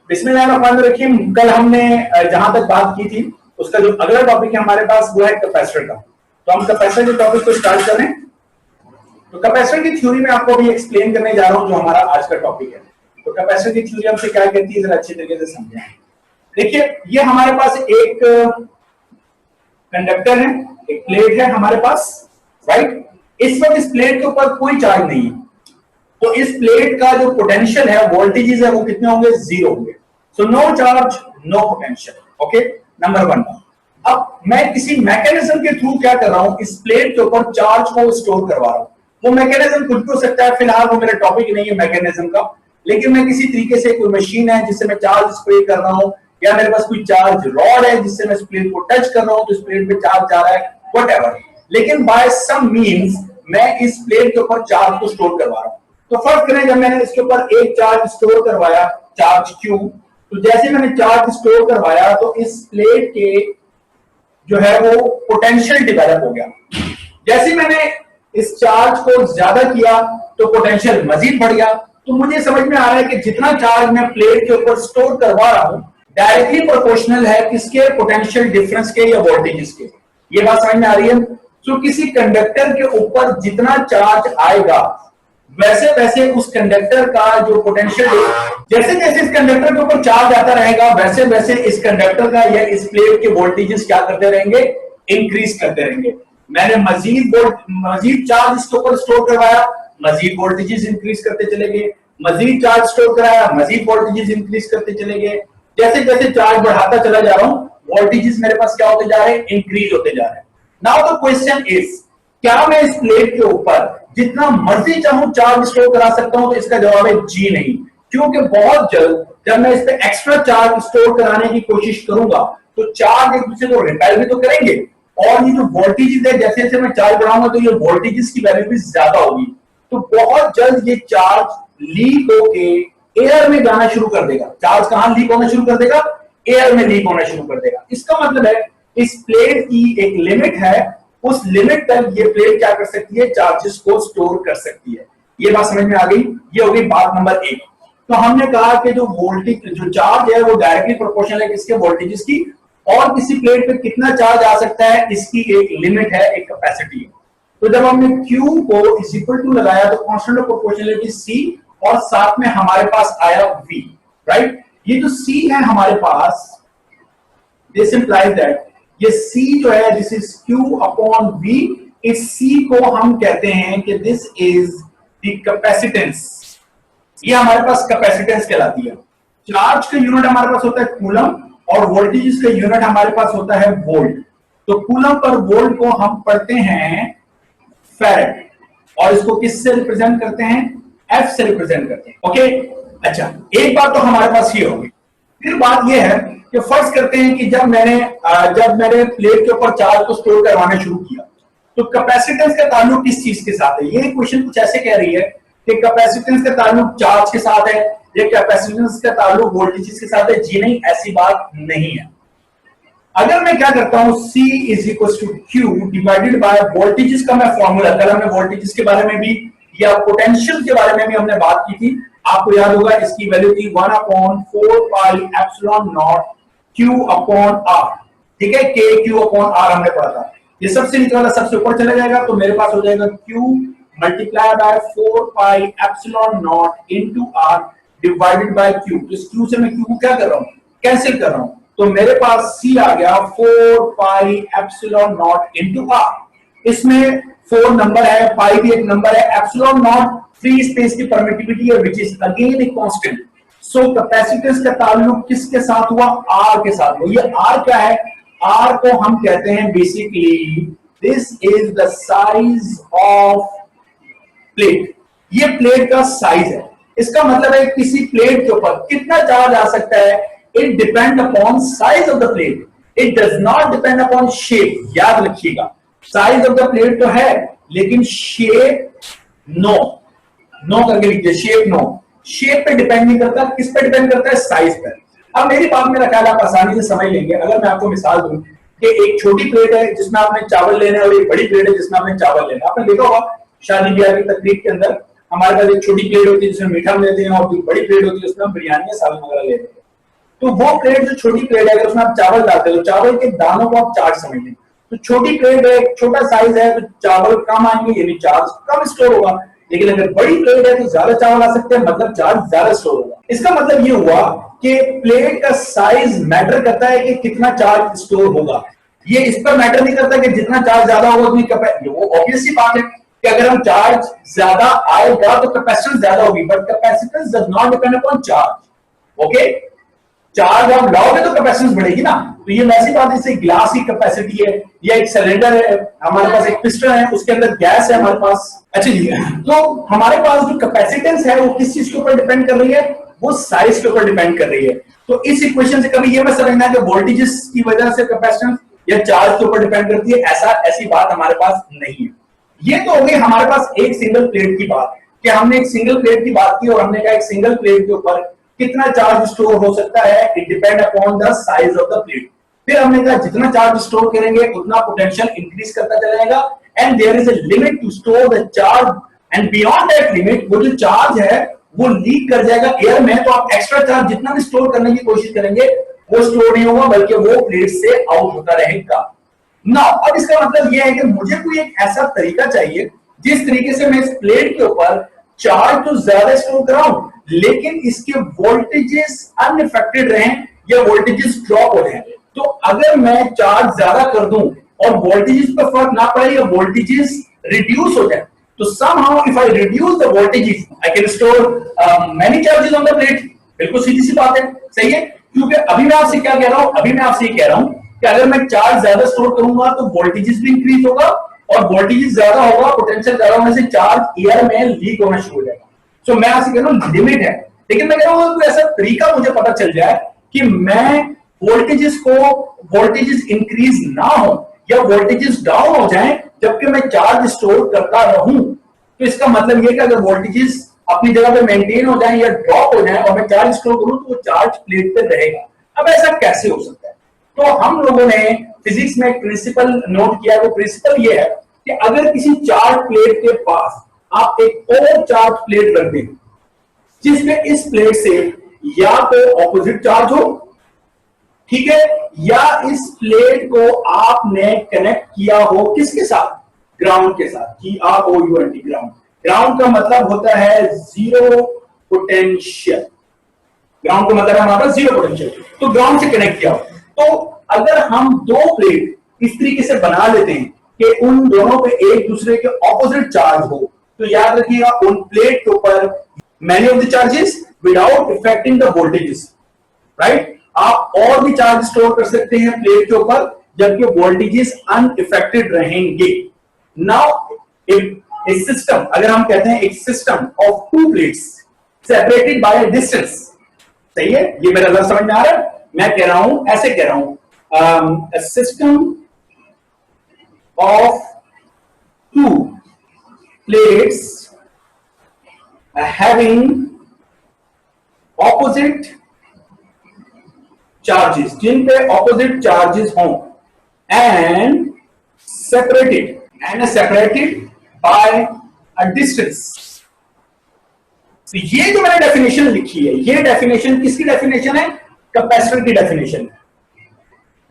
बिस्मिल्लाहिर्रहमानिर्रहीम। कल हमने जहां तक बात की थी उसका जो अगला टॉपिक है हमारे पास वो है कैपेसिटर का। तो हम कैपेसिटर के टॉपिक को स्टार्ट करें। तो कैपेसिटर की थ्योरी में आपको अभी एक्सप्लेन करने जा रहा हूं जो हमारा आज का टॉपिक है। तो कैपेसिटर की थ्योरी हमसे क्या कहती है जरा अच्छी तरीके से समझें। देखिए, ये हमारे पास एक कंडक्टर है, एक प्लेट है हमारे पास, राइट। इस वक्त इस प्लेट के ऊपर कोई चार्ज नहीं है, तो इस प्लेट का जो पोटेंशियल है, वोल्टेजेस है, वो कितने होंगे? जीरो होंगे। So no charge no potential. Okay, number one. अब मैं किसी मैकेनिज्म के थ्रू क्या कर रहा हूं, इस प्लेट के ऊपर चार्ज को स्टोर करवा रहा हूं। वो मैकेनिज्म कुछ भी हो सकता है, फिलहाल वो मेरा टॉपिक नहीं है मैकेनिज्म का, लेकिन मैं किसी तरीके से कोई मशीन है जिससे मैं चार्ज स्प्रे कर रहा हूं, या मेरे पास कोई चार्ज रॉड है जिससे मैं इस प्लेट को टच कर रहा हूं तो इस प्लेट पे चार्ज जा रहा है, व्हाटएवर। लेकिन बाय सम मींस मैं इस प्लेट के ऊपर चार्ज को स्टोर करवा रहा हूं। तो फर्स्ट करें, जब मैंने इसके ऊपर एक चार्ज स्टोर करवाया, चार्ज Q, तो जैसे मैंने चार्ज स्टोर करवाया तो इस प्लेट के जो है वो पोटेंशियल डेवलप हो गया। जैसे मैंने इस चार्ज को ज्यादा किया तो पोटेंशियल मजीद बढ़ गया। तो मुझे समझ में आ रहा है कि जितना चार्ज मैं प्लेट के ऊपर स्टोर करवा रहा हूं डायरेक्टली प्रोपोर्शनल है किसके? पोटेंशियल डिफरेंस के या वोल्टेजेस के। ये बात समझ में आ रही है? तो किसी कंडक्टर के ऊपर जितना चार्ज आएगा वैसे वैसे उस कंडक्टर का जो पोटेंशियल, जैसे जैसे इस कंडक्टर के ऊपर चार्ज आता रहेगा वैसे वैसे इस कंडक्टर का या इस प्लेट के वोल्टेजेस क्या करते रहेंगे? इंक्रीज करते रहेंगे। मैंने मजीद चार्ज इसके ऊपर स्टोर करवाया, मजीद वोल्टेजेस इंक्रीज करते चले गए, मजीद चार्ज स्टोर कराया, मजीद वोल्टेजेस इंक्रीज करते चले गए। जैसे जैसे चार्ज बढ़ाता चला जा रहा हूं वोल्टेजेस मेरे पास क्या होते जा रहे हैं? इंक्रीज होते जा रहे हैं। नाउ द क्वेश्चन इज, क्या मैं इस प्लेट के ऊपर जितना मर्जी चाहूं चार्ज स्टोर करा सकता हूं? तो इसका जवाब है जी नहीं, क्योंकि बहुत जल्द जब मैं इस पे एक्स्ट्रा चार्ज स्टोर कराने की कोशिश करूंगा तो चार्ज एक दूसरे को रिपेल भी तो करेंगे, और ये जो वोल्टेजेस है जैसे जैसे मैं चार्ज बढ़ाऊंगा तो ये वोल्टेजेस की वैल्यू भी ज्यादा होगी। तो बहुत जल्द ये चार्ज लीक होके एयर में जाना शुरू कर देगा। चार्ज कहां लीक होना शुरू कर देगा? एयर में लीक होना शुरू कर देगा। इसका मतलब है इस प्लेट की एक लिमिट है, उस लिमिट तक ये प्लेट क्या कर सकती है? चार्जेस को स्टोर कर सकती है। ये बात समझ में आ गई? ये हो गई बात नंबर एक। तो हमने कहा कि जो वोल्टेज, जो चार्ज है वो डायरेक्टली प्रोपोर्शनल है किसके? वोल्टेजेस की। और किसी प्लेट पे कितना चार्ज आ सकता है इसकी एक लिमिट है, एक कैपेसिटी है। तो जब हमने Q को इज इक्वल टू लगाया तो कांस्टेंट ऑफ प्रोपोर्शनलिटी C, और साथ में हमारे पास आया V, राइट। ये जो C है हमारे पास, दिस इंप्लाइज दैट ये C जो है this is Q upon V। इस C को हम कहते हैं कि दिस इज द कैपेसिटेंस। ये हमारे पास कैपेसिटेंस कहलाती है। चार्ज का यूनिट हमारे पास होता है कूलम, और वोल्टेज का यूनिट हमारे पास होता है वोल्ट। तो कूलम पर वोल्ट को हम पढ़ते हैं फैराड, और इसको किससे रिप्रेजेंट करते हैं? F से रिप्रेजेंट करते हैं। ओके, अच्छा, एक बात तो हमारे पास ये होगी। फिर बात ये है कि फर्ज करते हैं कि जब मैंने प्लेट के ऊपर चार्ज को स्टोर करवाना शुरू किया तो कैपेसिटेंस का ताल्लुक किस चीज के साथ है? ये क्वेश्चन कुछ ऐसे कह रही है कि कैपेसिटेंस का ताल्लुक चार्ज के साथ है, या कैपेसिटेंस का ताल्लुक वोल्टेज के साथ है। जी नहीं, ऐसी बात नहीं है। अगर मैं क्या करता हूं, C is equal to Q divided by voltages का मैं फॉर्मूला, कल हमने वोल्टेजेस के बारे में भी या पोटेंशियल के बारे में भी हमने बात की थी, आपको याद होगा इसकी वैल्यू थी 1/4 pi epsilon not Q upon R। ठीक है, K Q अपॉन R हमने पढ़ा था। ये सबसे नीचे वाला सबसे ऊपर चला जाएगा तो मेरे पास हो जाएगा Q multiply by 4 pi epsilon not into R divided by Q। इस Q से मैं Q को क्या कर रहा हूं? कैंसिल कर रहा हूं। तो मेरे पास C आ गया 4 pi epsilon not into R। इसमें 4 नंबर है, पाई भी एक नंबर है, एप्सिलॉन नॉट फ्री स्पेस की परमिटिविटी है which is again a constant. So capacitance का ताल्लुक किसके साथ हुआ? R के साथ हुआ। ये R क्या है? R को हम कहते हैं basically this is the size of plate. ये प्लेट का साइज है। इसका मतलब है किसी प्लेट के ऊपर कितना चार्ज आ सकता है, it depend upon size of the plate, it does not depend upon shape. याद रखिएगा, साइज ऑफ द प्लेट तो है लेकिन शेप नो करके लिखिए, शेप नो। शेप पे डिपेंड नहीं करता, किस पे डिपेंड करता है? साइज पर। अब मेरी बात मेरा ख्याल आप आसानी से समझ लेंगे अगर मैं आपको मिसाल दूं कि एक छोटी प्लेट है जिसमें आपने चावल लेना है और एक बड़ी प्लेट है जिसमें आपने चावल लेना है। आपने देखा होगा शादी ब्याह की तकरीब के अंदर हमारे पास एक छोटी प्लेट होती है जिसमें मीठा हम लेते हैं, और बड़ी प्लेट होती है जिसमें हम बिरयानी या सालन वगैरह लेते हैं। तो वो प्लेट जो छोटी प्लेट है, अगर उसमें आप चावल डालते हो तो चावल के दानों को आप चार्ज समझ लें। तो छोटी प्लेट है, छोटा साइज है, तो चावल कम आएंगे, यानी चार्ज कम स्टोर होगा। लेकिन अगर बड़ी प्लेट है तो ज्यादा चावल आ सकते हैं, मतलब चार्ज ज्यादा स्टोर होगा। इसका मतलब ये हुआ कि प्लेट का साइज मैटर करता है कि कितना चार्ज स्टोर होगा। ये इस पर मैटर नहीं करता कि जितना चार्ज ज्यादा होगा उतनी कैपेसिटी। वो ऑब्वियस सी बात है कि अगर हम चार्ज ज्यादा आएगा तो कैपेसिटेंस ज्यादा होगी, but capacitance does not depend upon charge. Okay, charge आप लाओगे तो कैपेसिटेंस बढ़ेगी ना। तो ये वैसी बात है, जैसे ग्लास की कैपेसिटी है या एक सिलेंडर है, हमारे पास एक पिस्टन है, उसके अंदर गैस है हमारे पास। अच्छा जी, तो हमारे पास जो कैपेसिटेंस है वो किस चीज के ऊपर डिपेंड कर रही है? वो साइज के ऊपर डिपेंड कर रही है। तो इस इक्वेशन से कभी ये मत समझना कि वोल्टेजेस की वजह से कैपेसिटेंस या चार्ज के ऊपर डिपेंड करती है, ऐसी बात हमारे पास नहीं है। ये तो हो गई हमारे पास एक सिंगल प्लेट की बात, कि हमने एक सिंगल प्लेट की बात की और हमने कहा एक सिंगल प्लेट के ऊपर कितना चार्ज स्टोर हो सकता है, it depend upon the size of the plate. फिर हमने कहा जितना चार्ज स्टोर करेंगे उतना पोटेंशियल इंक्रीज करता चलेगा, and there is a limit to store the charge, and beyond that limit वो जो चार्ज है वो लीक कर जाएगा एयर में। तो आप एक्स्ट्रा चार्ज जितना भी स्टोर करने की कोशिश करेंगे वो स्टोर नहीं होगा, बल्कि वो प्लेट से आउट होता रहेगा ना। अब इसका मतलब यह है कि मुझे कोई एक ऐसा तरीका चाहिए जिस तरीके से मैं इस प्लेट के ऊपर चार्ज तो ज्यादा स्टोर कराऊं, लेकिन इसके वोल्टेजेस अनइफेक्टेड रहें या वोल्टेजेस ड्रॉप हो जाएं। तो अगर मैं चार्ज ज्यादा कर दूं और वोल्टेजेस पर फर्क ना पड़े या वोल्टेजेस रिड्यूस हो जाए, तो somehow if I reduce the voltages I can store many charges on the plate। बिल्कुल सीधी सी बात है, सही है। क्योंकि अभी मैं आपसे क्या कह रहा हूं, अभी मैं आपसे ये कह रहा हूं कि अगर मैं चार्ज ज्यादा स्टोर करूंगा तो वोल्टेजेस भी इंक्रीज होगा, और वोल्टेजेस ज्यादा होगा, पोटेंशियल ज्यादा होने से चार्ज एयर में लीक होना शुरू हो जाएगा। सो मैं आपसे कह रहा हूं लिमिट है, लेकिन मैं कह रहा हूं कोई ऐसा तरीका मुझे पता चल जाए कि मैं वोल्टेजेस इंक्रीज ना हो या वोल्टेजेस डाउन हो जाएं जबकि मैं चार्ज स्टोर करता रहूं। तो इसका मतलब यह कि अगर वोल्टेजेस अपनी जगह पे मेंटेन हो जाएं या ड्रॉप हो जाएं और मैं चार्ज स्टोर करूं तो वो चार्ज प्लेट पे रहेगा। अब ऐसा कैसे हो सकता है? तो हम लोगों ने फिजिक्स में एक प्रिंसिपल नोट किया है। वो प्रिंसिपल ये है कि अगर किसी चार्ज प्लेट के पास आप एक और चार्ज प्लेट रख दें जिसमें इस प्लेट से या तो ऑपोजिट चार्ज हो, ठीक है, या इस प्लेट को आपने कनेक्ट किया हो किसके साथ? ग्राउंड के साथ। GROUND, ground. ग्राउंड का मतलब होता है जीरो पोटेंशियल। ग्राउंड का मतलब है हमारा जीरो पोटेंशियल। तो ग्राउंड से कनेक्ट किया हो, तो अगर हम दो प्लेट इस तरीके से बना लेते हैं कि उन दोनों पे एक दूसरे के ऑपोजिट चार्ज हो, तो याद रखिएगा उन प्लेट के ऊपर many of the charges without affecting the voltages, right. आप और भी चार्ज स्टोर कर सकते हैं प्लेट के ऊपर जबकि वोल्टेजेस अनइफेक्टेड रहेंगे। नाउ एक सिस्टम, अगर हम कहते हैं एक system of two plates separated by a distance, सही है, ये मेरा लफ्ज समझ में आ रहा है? मैं कह रहा हूं, ऐसे कह रहा हूं, system of two plates having opposite charges, जिन पे ऑपोजिट चार्जेस हों, and separated by a distance. तो ये जो मैंने डेफिनेशन लिखी है, ये डेफिनेशन किसकी डेफिनेशन है? कैपेसिटर की डेफिनेशन है,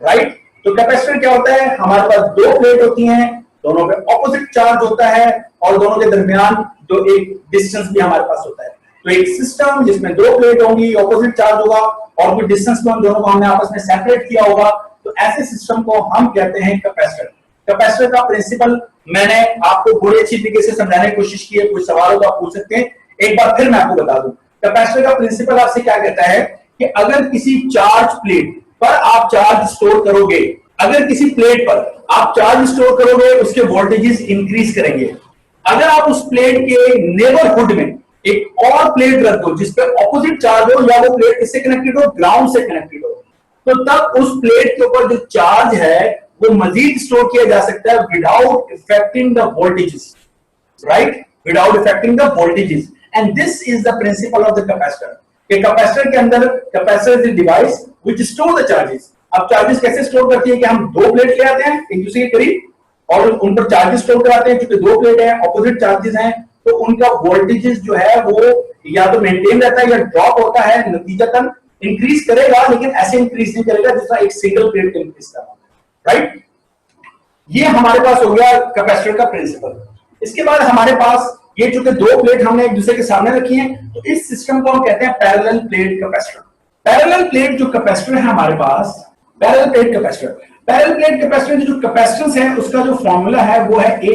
राइट। तो कैपेसिटर क्या होता है? हमारे पास दो प्लेट होती हैं, दोनों पे ऑपोजिट चार्ज होता है और दोनों के दरमियान जो एक डिस्टेंस भी हमारे पास होता है। तो एक सिस्टम जिसमें दो प्लेट होंगी, ऑपोजिट चार्ज होगा और कोई डिस्टेंस को हम दोनों को हमने आपस में सेपरेट किया होगा, तो ऐसे सिस्टम को हम कहते हैं कैपेसिटर। कैपेसिटर का प्रिंसिपल मैंने आपको बड़ी अच्छी तरीके से समझाने की कोशिश की है, कुछ सवाल हो तो आप पूछ सकते हैं, एक बार फिर मैं आपको बता दूं। कैपेसिटर का प्रिंसिपल आपसे क्या कहता है कि अगर किसी चार्ज प्लेट पर आप चार्ज स्टोर करोगे, अगर किसी प्लेट पर आप चार्ज स्टोर करोगे उसके वोल्टेजेस इंक्रीज करेंगे। अगर आप उस प्लेट के नेबरहुड में एक और प्लेट रख दो जिसपे ऑपोजिट चार्ज हो, या वो प्लेट किससे कनेक्टेड हो? ग्राउंड से कनेक्टेड हो, तो तब उस प्लेट के ऊपर जो चार्ज है वो मजीद स्टोर किया जा सकता है without affecting the voltages, right, without affecting the voltages. And this is the principle of the capacitor. Capacitor के अंदर, capacitor is the device which store the charges. अब चार्जेस कैसे स्टोर करती है कि हम दो प्लेट ले आते हैं एक दूसरे के करीब और उन पर चार्जेस स्टोर कराते हैं, क्योंकि दो प्लेट है, ऑपोजिट चार्जेस हैं, तो उनका वोल्टेजेस जो है वो या तो मेंटेन रहता है या ड्रॉप होता है। नतीजतन इंक्रीज करेगा लेकिन ऐसे इंक्रीज नहीं करेगा जितना एक सिंगल प्लेट का इंक्रीज कर रहा है, राइट। ये हमारे पास हो गया कैपेसिटर का प्रिंसिपल। इसके बाद हमारे पास ये चूंकि दो प्लेट हमने एक दूसरे के सामने रखी हैं, तो इस सिस्टम को हम कहते हैं parallel plate capacitor. Parallel plate जो कैपेसिटर है हमारे पास, पैरेलल प्लेट कैपेसिटर की जो कैपेसिटेंस है उसका जो फॉर्मूला है वो है A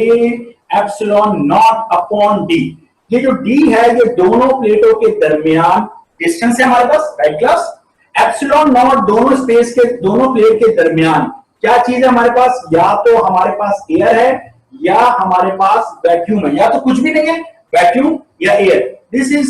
epsilon naught upon D. ये जो डी है ये दोनों प्लेटों के दरमियान डिस्टेंस है हमारे पास, राइट क्लास। एप्सिलॉन नॉट दोनों स्पेस के, दोनों प्लेट के दरमियान क्या चीज है हमारे पास, या तो हमारे पास एयर है या हमारे पास वैक्यूम है, या तो कुछ भी नहीं है, वैक्यूम या air. This is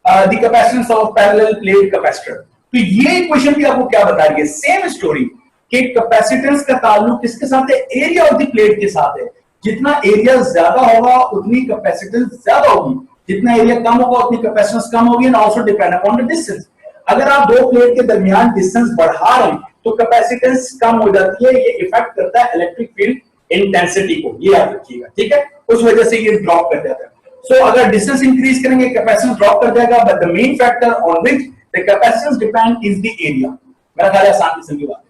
the capacitance of parallel plate capacitor. तो ये इक्वेशन भी आपको क्या बता रही है, सेम स्टोरी कि कैपेसिटेंस का ताल्लुक किसके साथ है, एरिया ऑफ द प्लेट के साथ है। जितना एरिया ज्यादा होगा उतनी कैपेसिटेंस ज्यादा होगी, जितना एरिया कम होगा उतनी कैपेसिटेंस कम होगी, and also depend upon the distance. अगर आप दो प्लेट के दरमियान डिस्टेंस बढ़ा रहे हैं तो कैपेसिटेंस कम हो जाती है, ये इफेक्ट करता है इलेक्ट्रिक फील्ड इंटेंसिटी को, ये याद रखिएगा, ठीक है। उस वजह से ये ड्रॉप कर जाता है। सो अगर डिस्टेंस इंक्रीज करेंगे कैपेसिटेंस ड्रॉप कर जाएगा, but the main factor on which the capacitance depend is the area. मेरा ख्याल है आसान किस्म की बात है।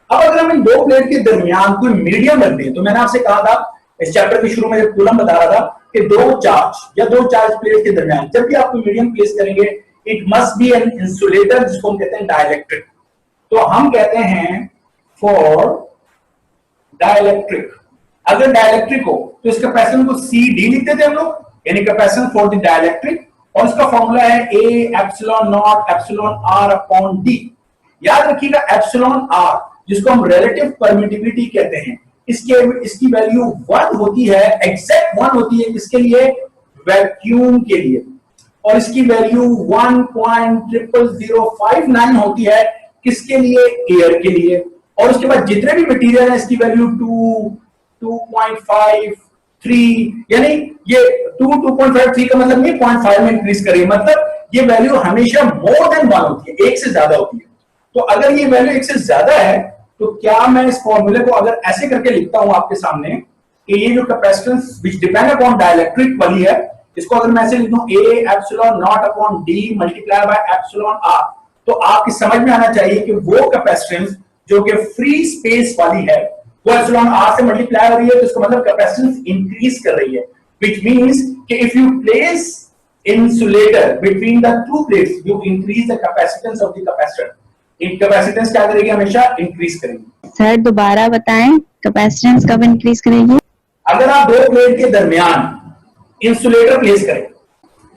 अब अगर हम इन दो प्लेट के दरमियान कोई मीडियम रख दें, तो मैंने आपसे कहा था इस चैप्टर के शुरू में जब कूलम बता रहा था कि दो चार्ज प्लेट के दरमियान जब भी आप कोई मीडियम प्लेस करेंगे, it must be an insulator, जिसको हम कहते हैं डाइलेक्ट्रिक। तो हम कहते हैं फॉर डाइलेक्ट्रिक, अगर डाइलेक्ट्रिक हो तो इसका कैपेसिटेंस को सी डी लिखते थे हम लोग, यानी कैपेसिटेंस फॉर द डाइलेक्ट्रिक, और इसका फॉर्मूला है A epsilon naught epsilon R upon D। याद रखिएगा एप्सिलॉन R जिसको हम रिलेटिव परमिटिविटी कहते हैं, इसकी वैल्यू 1 होती है, एग्जैक्ट 1 होती है किसके लिए, वैक्यूम के लिए, और इसकी वैल्यू 1.00059 होती है किसके लिए, एयर के लिए। और उसके बाद जितने भी मटेरियल है इसकी वैल्यू 2, 2.5, 3, यानी ये 2, 2.5, 3 का मतलब नहीं 0.5 में इंक्रीज करिए, मतलब ये वैल्यू हमेशा मोर देन 1 होती है, एक से ज्यादा होती है। तो अगर ये वैल्यू एक से ज्यादा है तो क्या मैं इस फॉर्मूले को अगर ऐसे करके लिखता हूं आपके सामने कि ये जो capacitance which depend upon dielectric वाली है, इसको अगर मैं ऐसे लिख दूं A epsilon naught upon D multiply by epsilon R, तो आपकी समझ में आना चाहिए कि वो कैपेसिटेंस जो कि फ्री स्पेस वाली है वो एप्सिलॉन R से मल्टीप्लाई हो रही है, तो इसका मतलब कैपेसिटेंस इंक्रीज कर रही है, व्हिच मींस कि if you place insulator between the two plates you increase the capacitance of the capacitor. In capacitance क्या करेगी, हमेशा इंक्रीज करेगी। सर दोबारा बताएं, कैपेसिटेंस कब इंक्रीज करेगी? अगर आप दो प्लेट के दरमियान इंसुलेटर प्लेस करें,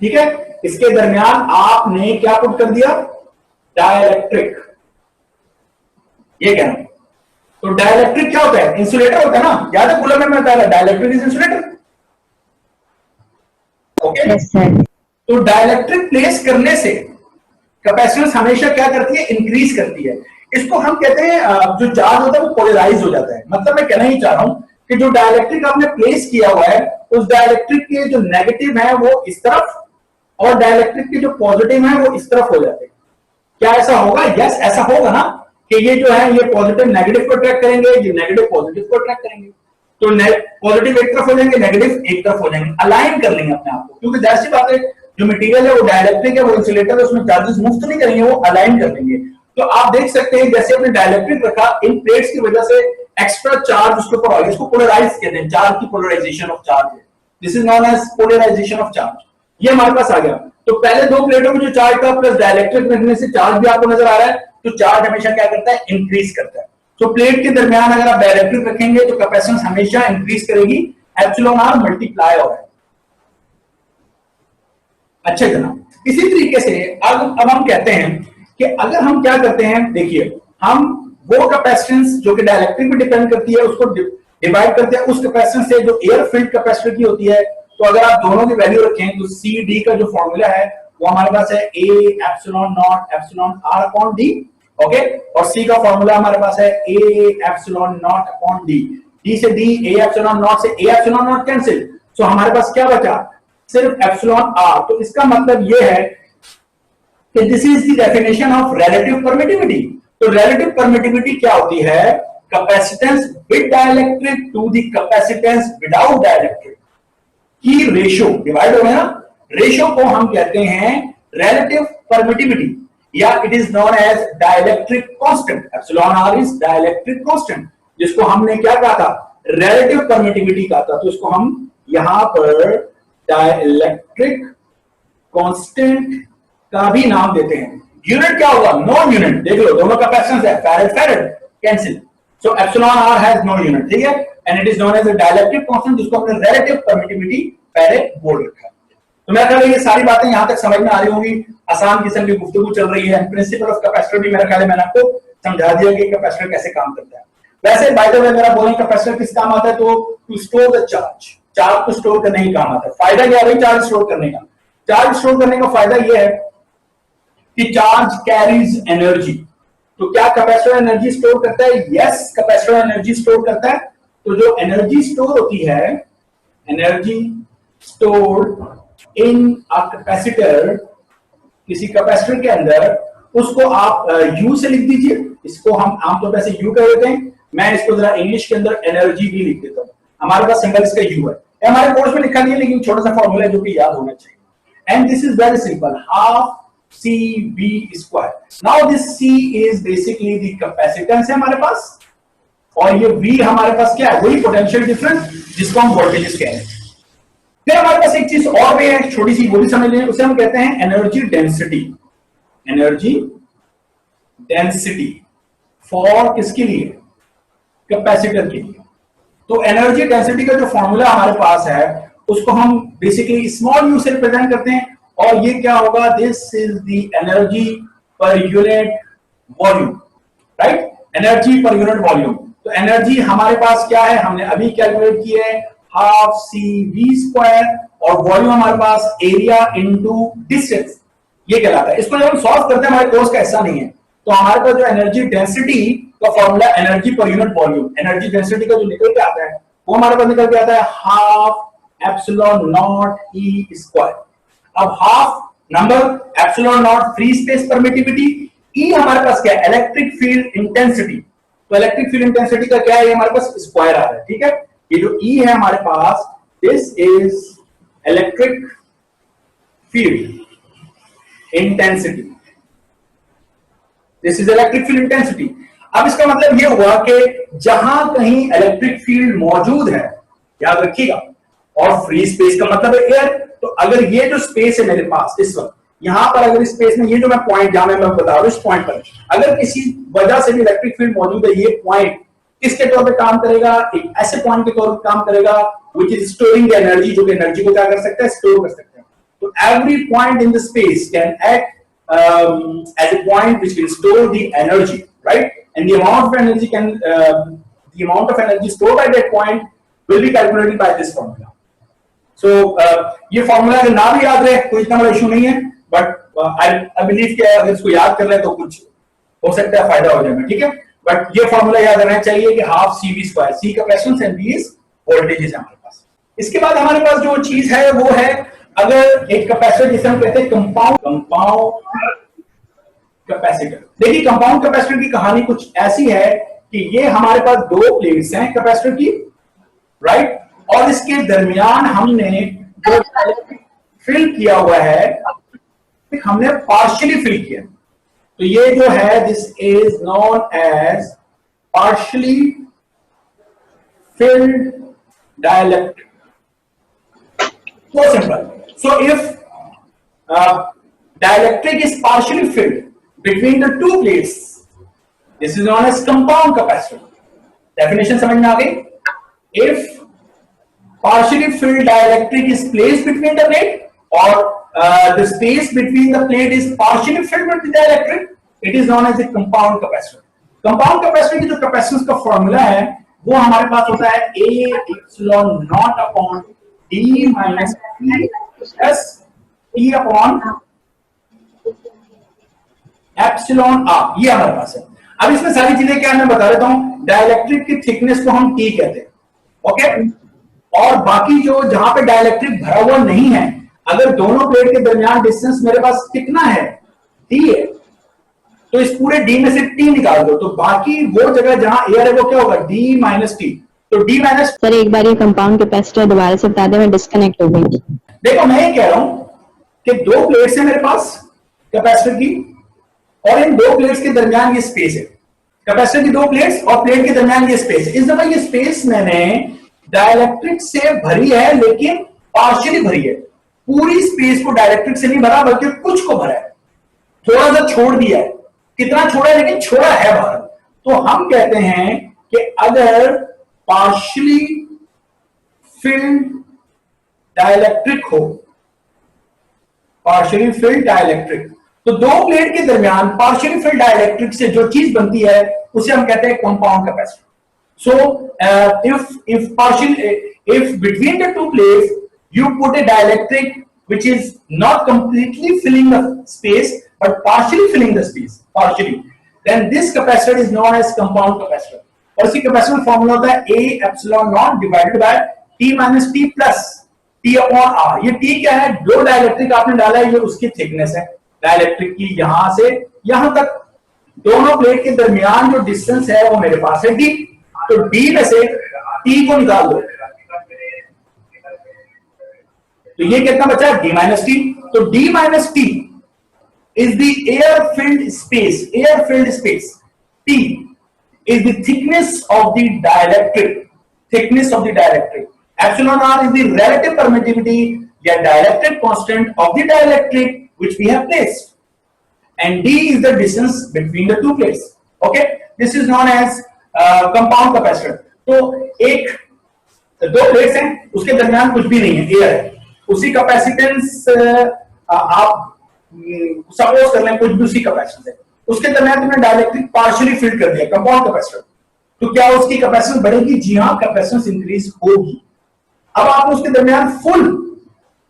ठीक है, इसके दरमियान आपने क्या पुट कर दिया, डाइलेक्ट्रिक। ये क्या है, तो डाइलेक्ट्रिक क्या होता है, इंसुलेटर होता है ना, याद है कूलम में बताया dielectric is insulator, okay. Yes sir. तो डाइलेक्ट्रिक प्लेस करने से कैपेसिटेंस हमेशा क्या करती है, इंक्रीज करती है। इसको हम कहते हैं जो चार्ज होता है वो पोलराइज हो जाता है। मतलब मैं कहना ही चाह रहा हूं कि जो डाइलेक्ट्रिक आपने प्लेस किया हुआ है उस डाइलेक्ट्रिक के जो नेगेटिव है वो इस तरफ और डाइलेक्ट्रिक के जो पॉजिटिव है वो इस तरफ हो जाते हैं। क्या ऐसा होगा? यस, ऐसा होगा ना कि ये जो है ये पॉजिटिव नेगेटिव को ट्रैक करेंगे, ये नेगेटिव पॉजिटिव को ट्रैक करेंगे। तो पॉजिटिव एक तरफ हो जाएंगे, नेगेटिव एक तरफ हो जाएंगे, अलाइन कर लेंगे अपने आप को, क्योंकि जाहिर सी बात है जो मटेरियल है वो डाइलेक्ट्रिक है, वो इंसुलेटर है, उसमें चार्जेस मूव तो नहीं करेंगे, वो अलाइन कर लेंगे। तो आप देख सकते हैं जैसे अपने डाइलेक्ट्रिक रखा, इन प्लेट्स की वजह से एक्स्ट्रा चार्ज उसके ऊपर आ गया, इसको पोलराइज कहते हैं, चार्ज की पोलराइजेशन ऑफ चार्ज है, this is known as polarization of charge. ये हमारे पास आ गया। तो पहले दो प्लेटों में जो चार्ज था प्लस डाइलेक्ट्रिक रखने से चार्ज भी आपको नजर आ रहा है, तो चार्ज हमेशा क्या करता है, इंक्रीज करता है। तो प्लेट के दरमियान अगर आप डाइलेक्ट्रिक रखेंगे तो कैपेसिटेंस हमेशा इंक्रीज करेगी, एप्सिलॉन आर मल्टीप्लाई हो रहा है। अच्छा जनाब, इसी तरीके से अब हम कहते हैं कि अगर हम क्या करते हैं, देखिए हम वो कैपेसिटेंस जो कि डाइलेक्ट्रिक पे डिपेंड करती है उसको डिवाइड करते हैं उस कैपेसिटेंस से जो एयर फील्ड कैपेसिटर की होती है। तो अगर आप दोनों की वैल्यू रखें तो सी डी का जो फॉर्मूला है वो हमारे पास है A epsilon naught epsilon r upon d, okay. और सी का फॉर्मूला हमारे पास है A epsilon naught upon d, d से डी, ए एप्सिलॉन नॉट से A epsilon naught cancel, so हमारे पास क्या बचा, सिर्फ एप्सिलॉन आर। तो इसका मतलब ये है कि this is the definition of relative permittivity. तो रिलेटिव परमिटिविटी क्या होती है, capacitance with dielectric to the capacitance without dielectric की रेशियो, डिवाइड हो गया ना, रेशियो को हम कहते हैं रिलेटिव परमिटिविटी। या it is known as dielectric constant. Epsilon r is dielectric constant, जिसको हमने क्या कहा था, रिलेटिव परमिटिविटी कहा था। तो इसको हम यहां पर डाइलेक्ट्रिक कांस्टेंट का भी नाम देते हैं। यूनिट क्या होगा, नो यूनिट। देख लो दोनों कैपेसिटेंस है, farad farad cancel. So epsilon r has no unit, ठीक है, and it is known as a dielectric constant, जिसको हमने रिलेटिव परमिटिविटी पहले बोल रखा है। तो मेरा ख्याल है ये सारी बातें यहां तक समझ में आ रही होंगी, आसान किस्म की गुफ्तगू चल रही है। प्रिंसिपल ऑफ कैपेसिटर भी मेरा ख्याल है मैंने आपको समझा दिया कि कैपेसिटर कैसे काम करता है। वैसे बाय द वे मेरा बोलें कैपेसिटर किस काम आता है, तो to store the charge, charge को स्टोर करने ही काम आता है। फायदा क्या है भाई चार्ज स्टोर करने का? चार्ज स्टोर करने का फायदा यह है कि चार्ज कैरीज एनर्जी। तो क्या कैपेसिटर एनर्जी स्टोर करता है? यस, कैपेसिटर एनर्जी स्टोर करता है। तो जो एनर्जी स्टोर होती है, energy stored in a capacitor, किसी कैपेसिटर के अंदर, उसको आप यू से लिख दीजिए। इसको हम आमतौर पर ऐसे यू कह देते हैं, मैं इसको जरा इंग्लिश के अंदर एनर्जी भी लिख देता हूं। हमारे पास सिंबल इसका यू है, हमारे कोर्स में लिखा नहीं है, लेकिन छोटा सा फॉर्मूला है जो कि याद होना चाहिए। And this is very simple, half CV square. Now this C is basically the capacitance है हमारे पास, और ये V हमारे पास क्या है, वही पोटेंशियल डिफरेंस जिसको हम वोल्टेजेस कह रहे हैं। फिर हमारे पास एक चीज और भी है छोटी सी, वो भी समझ लें, उसे हम कहते हैं energy density. Energy density for किसके लिए? कैपेसिटर के लिए। तो एनर्जी डेंसिटी का जो फॉर्मूला हमारे पास है उसको हम बेसिकली स्मॉल यू से रिप्रेजेंट करते हैं, और ये क्या होगा, this is the energy per unit volume, right, energy per unit volume. तो एनर्जी हमारे पास क्या है, हमने अभी कैलकुलेट की है, हाफ CV स्क्वायर, और वॉल्यूम हमारे पास एरिया इनटू डिस्टेंस, ये कहलाता है। इसको जब हम सॉल्व करते हैं, हमारे कोर्स का हिस्सा नहीं है, तो हमारे पास जो एनर्जी डेंसिटी का formula energy per unit volume, energy density का जो निकल के आता है वो हमारे पास निकल के आता है half epsilon naught E square. अब half number, epsilon naught free space permittivity, E हमारे पास क्या है, इलेक्ट्रिक फील्ड इंटेंसिटी। तो इलेक्ट्रिक फील्ड इंटेंसिटी का क्या है, ये हमारे पास स्क्वायर आ रहा है, ठीक है। ये जो E है हमारे पास, this is electric field intensity, this is electric field intensity. अब इसका मतलब ये हुआ कि जहां कहीं इलेक्ट्रिक फील्ड मौजूद है, याद रखिएगा, और फ्री स्पेस का मतलब है एयर। तो अगर ये जो स्पेस है मेरे पास इस वक्त, यहां पर अगर स्पेस में ये जो मैं पॉइंट जहां मैं बता रहा हूं, इस पॉइंट पर अगर किसी वजह से भी इलेक्ट्रिक फील्ड मौजूद है, ये पॉइंट किसके तौर पे काम करेगा, एक ऐसे पॉइंट के तौर पे काम करेगा which is storing the energy, जो कि एनर्जी को क्या कर सकता है, स्टोर कर सकता है। तो every point in the space can act as a point which can store the energy, right? And the amount of energy the amount of energy stored by that point will be calculated by this formula. So ये formula अगर ना भी याद रहे तो इतना बड़ा issue नहीं है, but I believe कि अगर इसको याद कर ले तो कुछ हो सकता है फायदा हो जाएगा, ठीक है। बट ये फॉर्मूला याद रहना चाहिए कि half CV square, C capacitance and V is voltages है हमारे पास। इसके बाद हमारे पास जो चीज है वो है, अगर एक कैपेसिटर जिसे हम कहते हैं कंपाउंड कैपेसिटर। देखिए कंपाउंड कैपेसिटर की कहानी कुछ ऐसी है कि ये हमारे पास दो प्लेट्स हैं कैपेसिटर की, राइट, और इसके दरमियान हमने जो फिल किया हुआ है, हमने पार्शियली फिल किया। तो ये जो है, this is known as partially filled dielectric. So simple. So if dielectric is partially filled between the two plates, this is known as compound capacitor. Definition समझ में आ गई? If partially filled dielectric is placed between the plate, or the space between the plate is partially filled with the dielectric, it is known as a compound capacitor. Compound capacitor की जो capacitance का formula है वो हमारे पास होता है A epsilon naught upon D minus P plus T upon epsilon R, ये हमारे पास है। अब इसमें सारी चीजें क्या मैं बता देता हूं। डाइलेक्ट्रिक की थिकनेस को हम T कहते हैं, ओके, और बाकी जो जहां पे डाइलेक्ट्रिक भरा हुआ नहीं है, अगर दोनों प्लेट के दरमियान डिस्टेंस मेरे पास कितना है, T है, तो इस पूरे D में से T निकाल दो, तो बाकी वो जगह जहां एयर है वो क्या होगा, D माइनस T। तो D माइनस, सर एक बार ये कंपाउंड कैपेसिटर दोबारा से बता दे, मैं डिस्कनेक्ट हो गई। देखो मैं ये कह रहा हूं कि दो प्लेट्स हैं मेरे पास कैपेसिटर की, और इन दो प्लेट्स के दरमियान ये स्पेस है, कैपेसिटर की दो प्लेट्स और प्लेट के दरमियान ये स्पेस है। इस दफा ये स्पेस मैंने डाइलेक्ट्रिक से भरी है, लेकिन पार्शियली भरी है। पूरी स्पेस को डाइलेक्ट्रिक से नहीं भरा, बल्कि कुछ को भरा है, थोड़ा सा छोड़ दिया है। कितना छोड़ा है, लेकिन छोड़ा है बाहर। तो हम कहते हैं कि अगर पार्शियली फिल्ड डाइलेक्ट्रिक हो, पार्शियली फिल्ड डाइलेक्ट्रिक, तो दो प्लेट के दरमियान पार्शियली फिल्ड डाइलेक्ट्रिक से जो चीज बनती है उसे हम कहते हैं compound capacitor. So if between the two plates you put a dielectric which is not completely filling the space but partially filling the space, then this capacitor is known as compound capacitor. और इसकी capacitor formula होता है A epsilon naught divided by T minus T plus T upon R। ये T क्या है, जो dielectric आपने डाला है ये उसकी थिकनेस है डाइलेक्ट्रिक की, यहां से यहां तक दोनों प्लेट के दरमियान जो डिस्टेंस है वो मेरे पास है D। तो D में से T को निकाल दो, तो ये कितना बचा, D माइनस टी। तो D minus T is the air filled space, air filled space. T is the thickness of the dielectric, thickness of the dielectric. Epsilon R is the relative permittivity या dielectric constant of the dielectric which we have placed, and D is the distance between the two plates. Okay, this is known as compound capacitor। तो एक दो plates हैं, उसके दरमियान कुछ भी नहीं है, एयर है, उसी कैपेसिटेंस आप सपोज कर लें कुछ भी उसी कैपेसिटेंस है, उसके दरमियान तुमने डाइलेक्ट्रिक पार्शियली फिल्ड कर दिया, कंपाउंड कैपेसिटर। तो क्या उसकी कैपेसिटेंस बढ़ेगी? जी हाँ, कैपेसिटेंस इंक्रीज होगी। अब आपने उसके दरमियान फुल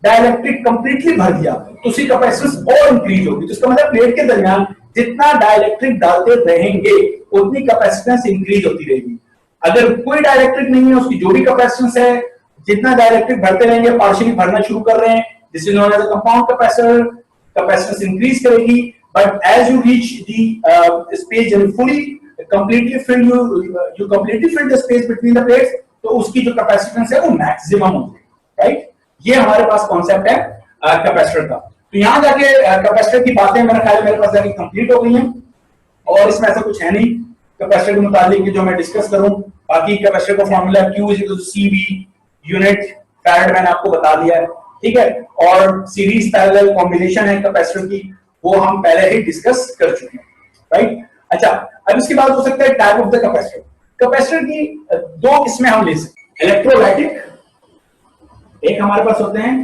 डाइलेक्ट्रिक कंप्लीटली भर दिया तो उसकी कैपेसिटेंस और इंक्रीज होगी। तो इसका मतलब प्लेट के दरमियान जितना डाइलेक्ट्रिक डालते रहेंगे उतनी कैपेसिटेंस इंक्रीज होती रहेगी। अगर कोई डाइलेक्ट्रिक नहीं है, उसकी जो भी कैपेसिटेंस है, जितना डाइलेक्ट्रिक भरते रहेंगे, पार्शियली भरना शुरू कर रहे हैं, this is known as a compound capacitor, capacitance increase करेगी। But as you reach the space and fully completely fill you completely fill the space between the plates, तो उसकी जो कैपेसिटेंस है वो मैक्सिमम होती है, राइट। ये हमारे पास कॉन्सेप्ट है कैपेसिटर का। तो यहाँ जाके कैपेसिटर की बातें मेरे ख्याल मेरे पास जाके कंप्लीट हो गई हैं, और इसमें ऐसा कुछ है नहीं कैपेसिटर के मुताबिक जो मैं डिस्कस करूं। बाकी कैपेसिटर का formula Q = CV unit farad मैंने आपको बता दिया है, ठीक है। और सीरीज पैरेलल कॉम्बिनेशन है कैपेसिटर की, वो हम पहले ही डिस्कस कर चुके हैं, राइट। अच्छा, अब इसके बाद हो सकता है type of the capacitor. Capacitor की दो किस्में हम ले सकते हैं, इलेक्ट्रोलाइटिक, एक हमारे पास होते हैं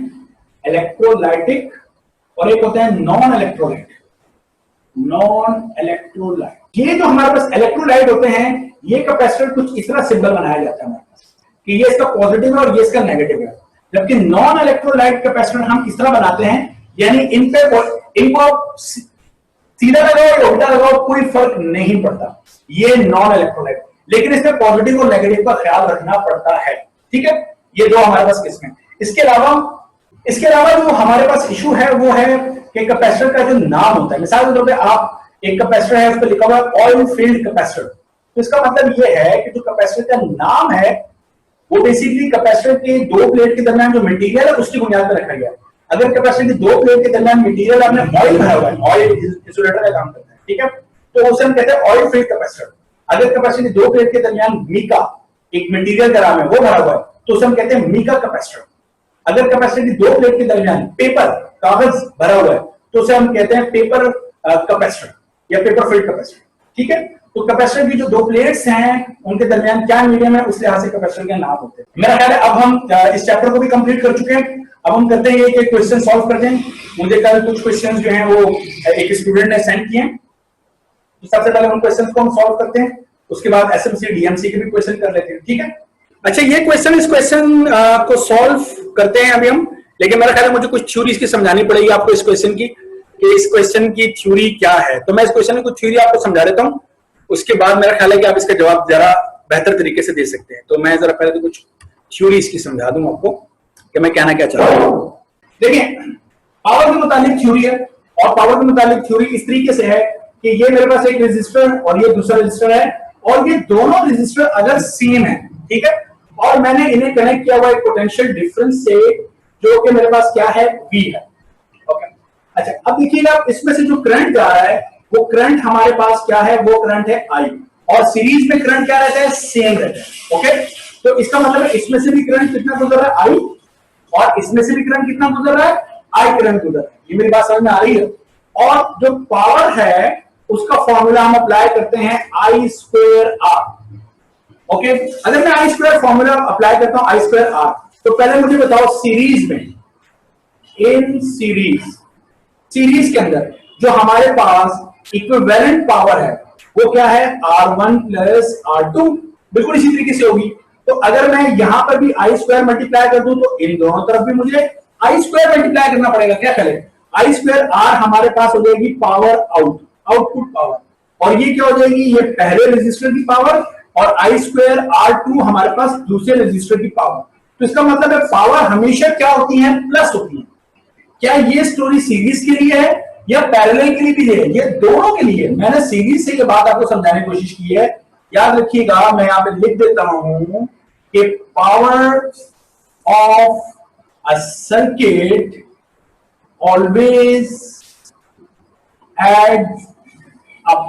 इलेक्ट्रोलाइटिक और एक होते हैं नॉन इलेक्ट्रोलाइट। नॉन इलेक्ट्रोलाइट, ये जो हमारे पास इलेक्ट्रोलाइट होते हैं, ये कैपेसिटर कुछ इस तरह सिंबल बनाया जाता है हमारे पास कि ये इसका पॉजिटिव है और ये इसका नेगेटिव है। जबकि नॉन इलेक्ट्रोलाइट कैपेसिटर हम इस तरह बनाते हैं, यानी इनको सीधा लगाओ या उल्टा लगाओ कोई फर्क नहीं पड़ता, ये नॉन इलेक्ट्रोलाइट। लेकिन इसमें पॉजिटिव और नेगेटिव का ख्याल रखना पड़ता है, ठीक है। ये दो हमारे पास किस्में। इसके अलावा जो हमारे पास इशू है वो है कि कैपेसिटर का जो नाम होता है, मिसाल के तौर पे आप एक कैपेसिटर है, उस पर लिखा हुआ है ऑयल फील्ड कैपेसिटर, तो इसका मतलब ये है कि जो कैपेसिटर का नाम है वो बेसिकली कैपेसिटर के दो प्लेट के दरमियान जो मटेरियल है उसकी बुनियाद पर रखा गया है। अगर कैपेसिटर की दो प्लेट के दरमियान मटेरियल आपने ऑयल भरा हुआ है, ऑयल इंसुलेटर का काम करता है, ठीक है, तो उसे हम कहते हैं ऑयल फील्ड कैपेसिटर। अगर कैपेसिटर की दो प्लेट के दरमियान मीका, एक मटेरियल का नाम है, वो भरा हुआ है, तो उसे हम कहते हैं मीका कैपेसिटर। अगर कैपेसिटर की दो प्लेट के दरमियान पेपर, कागज भरा हुआ है, तो उसे हम कहते हैं पेपर कैपेसिटर या पेपर फील्ड कैपेसिटर, ठीक है। तो कैपेसिटर की जो दो प्लेट्स हैं उनके दरमियान क्या मीडियम है, उस लिहाज से कैपेसिटर के नाम होते हैं। मेरा ख्याल है अब हम इस चैप्टर को भी कंप्लीट कर चुके हैं। अब हम करते हैं कि क्वेश्चन सॉल्व करते हैं। मुझे कल कुछ क्वेश्चंस जो हैं वो एक स्टूडेंट ने सेंड किए हैं, तो सबसे पहले उन क्वेश्चंस को हम सॉल्व करते हैं, उसके बाद एसएमसी डीएमसी के भी क्वेश्चन कर लेते हैं, ठीक है। अच्छा, ये क्वेश्चन इस क्वेश्चन को सॉल्व करते हैं अभी हम, लेकिन मेरा ख्याल है मुझे कुछ थ्योरी इसकी समझानी पड़ेगी आपको इस क्वेश्चन की, कि इस क्वेश्चन की थ्योरी क्या है। तो मैं इस क्वेश्चन की कुछ थ्योरी आपको समझा देता हूँ, उसके बाद मेरा ख्याल है कि आप इसका जवाब जरा बेहतर तरीके से दे सकते हैं। तो मैं जरा पहले तो कुछ थ्योरी इसकी समझा दूं आपको कि मैं कहना क्या चाहता हूं। देखिए, पावर के मुतालिक थ्योरी है, और पावर के मुतालिक थ्योरी इस तरीके से है कि ये मेरे पास एक रेजिस्टर और ये दूसरा रेजिस्टर है, और ये दोनों रेजिस्टर अगर सेम है, ठीक है, और मैंने इन्हें कनेक्ट किया हुआ एक पोटेंशियल डिफरेंस से, जो कि मेरे पास क्या है, V है। ओके, अच्छा, अब देखिएगा इसमें से जो करंट जा रहा है वो करंट हमारे पास क्या है, वो करंट है आई, और सीरीज में करंट क्या रहता है, सेम रहता है। ओके, तो इसका मतलब है इसमें से भी करंट कितना गुजर रहा है, आई, और इसमें से भी करंट कितना गुजर रहा है, आई करंट गुजर रहा है। ये मेरी बात समझ में आ रही है? और जो पावर है उसका फॉर्मूला हम अप्लाई करते हैं आई स्क्वायर आर। ओके, अगर मैं आई स्क्वायर फॉर्मूला अप्लाई करता हूं आई स्क्वायर आर, तो पहले मुझे बताओ सीरीज में, इन सीरीज के अंदर जो हमारे पास इक्विवेलेंट पावर है वो क्या है, R1 प्लस R2, बिल्कुल इसी तरीके से होगी। तो अगर मैं यहां पर भी आई स्क्वायर मल्टीप्लाई कर दूं तो इन दोनों तरफ भी मुझे आई स्क्वायर मल्टीप्लाई करना पड़ेगा। क्या करें, आई स्क्वायर आर हमारे पास हो जाएगी पावर आउटपुट पावर, और ये क्या हो जाएगी, ये पहले रेजिस्टर की पावर, और आई स्क्वायर R2 हमारे पास दूसरे रेजिस्टर की पावर। तो इसका मतलब है पावर हमेशा क्या होती है, प्लस होती है। क्या ये स्टोरी सीरीज के लिए है या पैरेलल के लिए भी है, ये दोनों के लिए। मैंने सीरीज से ये बात आपको समझाने की कोशिश की है। याद रखिएगा, मैं यहां पे लिख देता हूं कि power of a circuit always add up.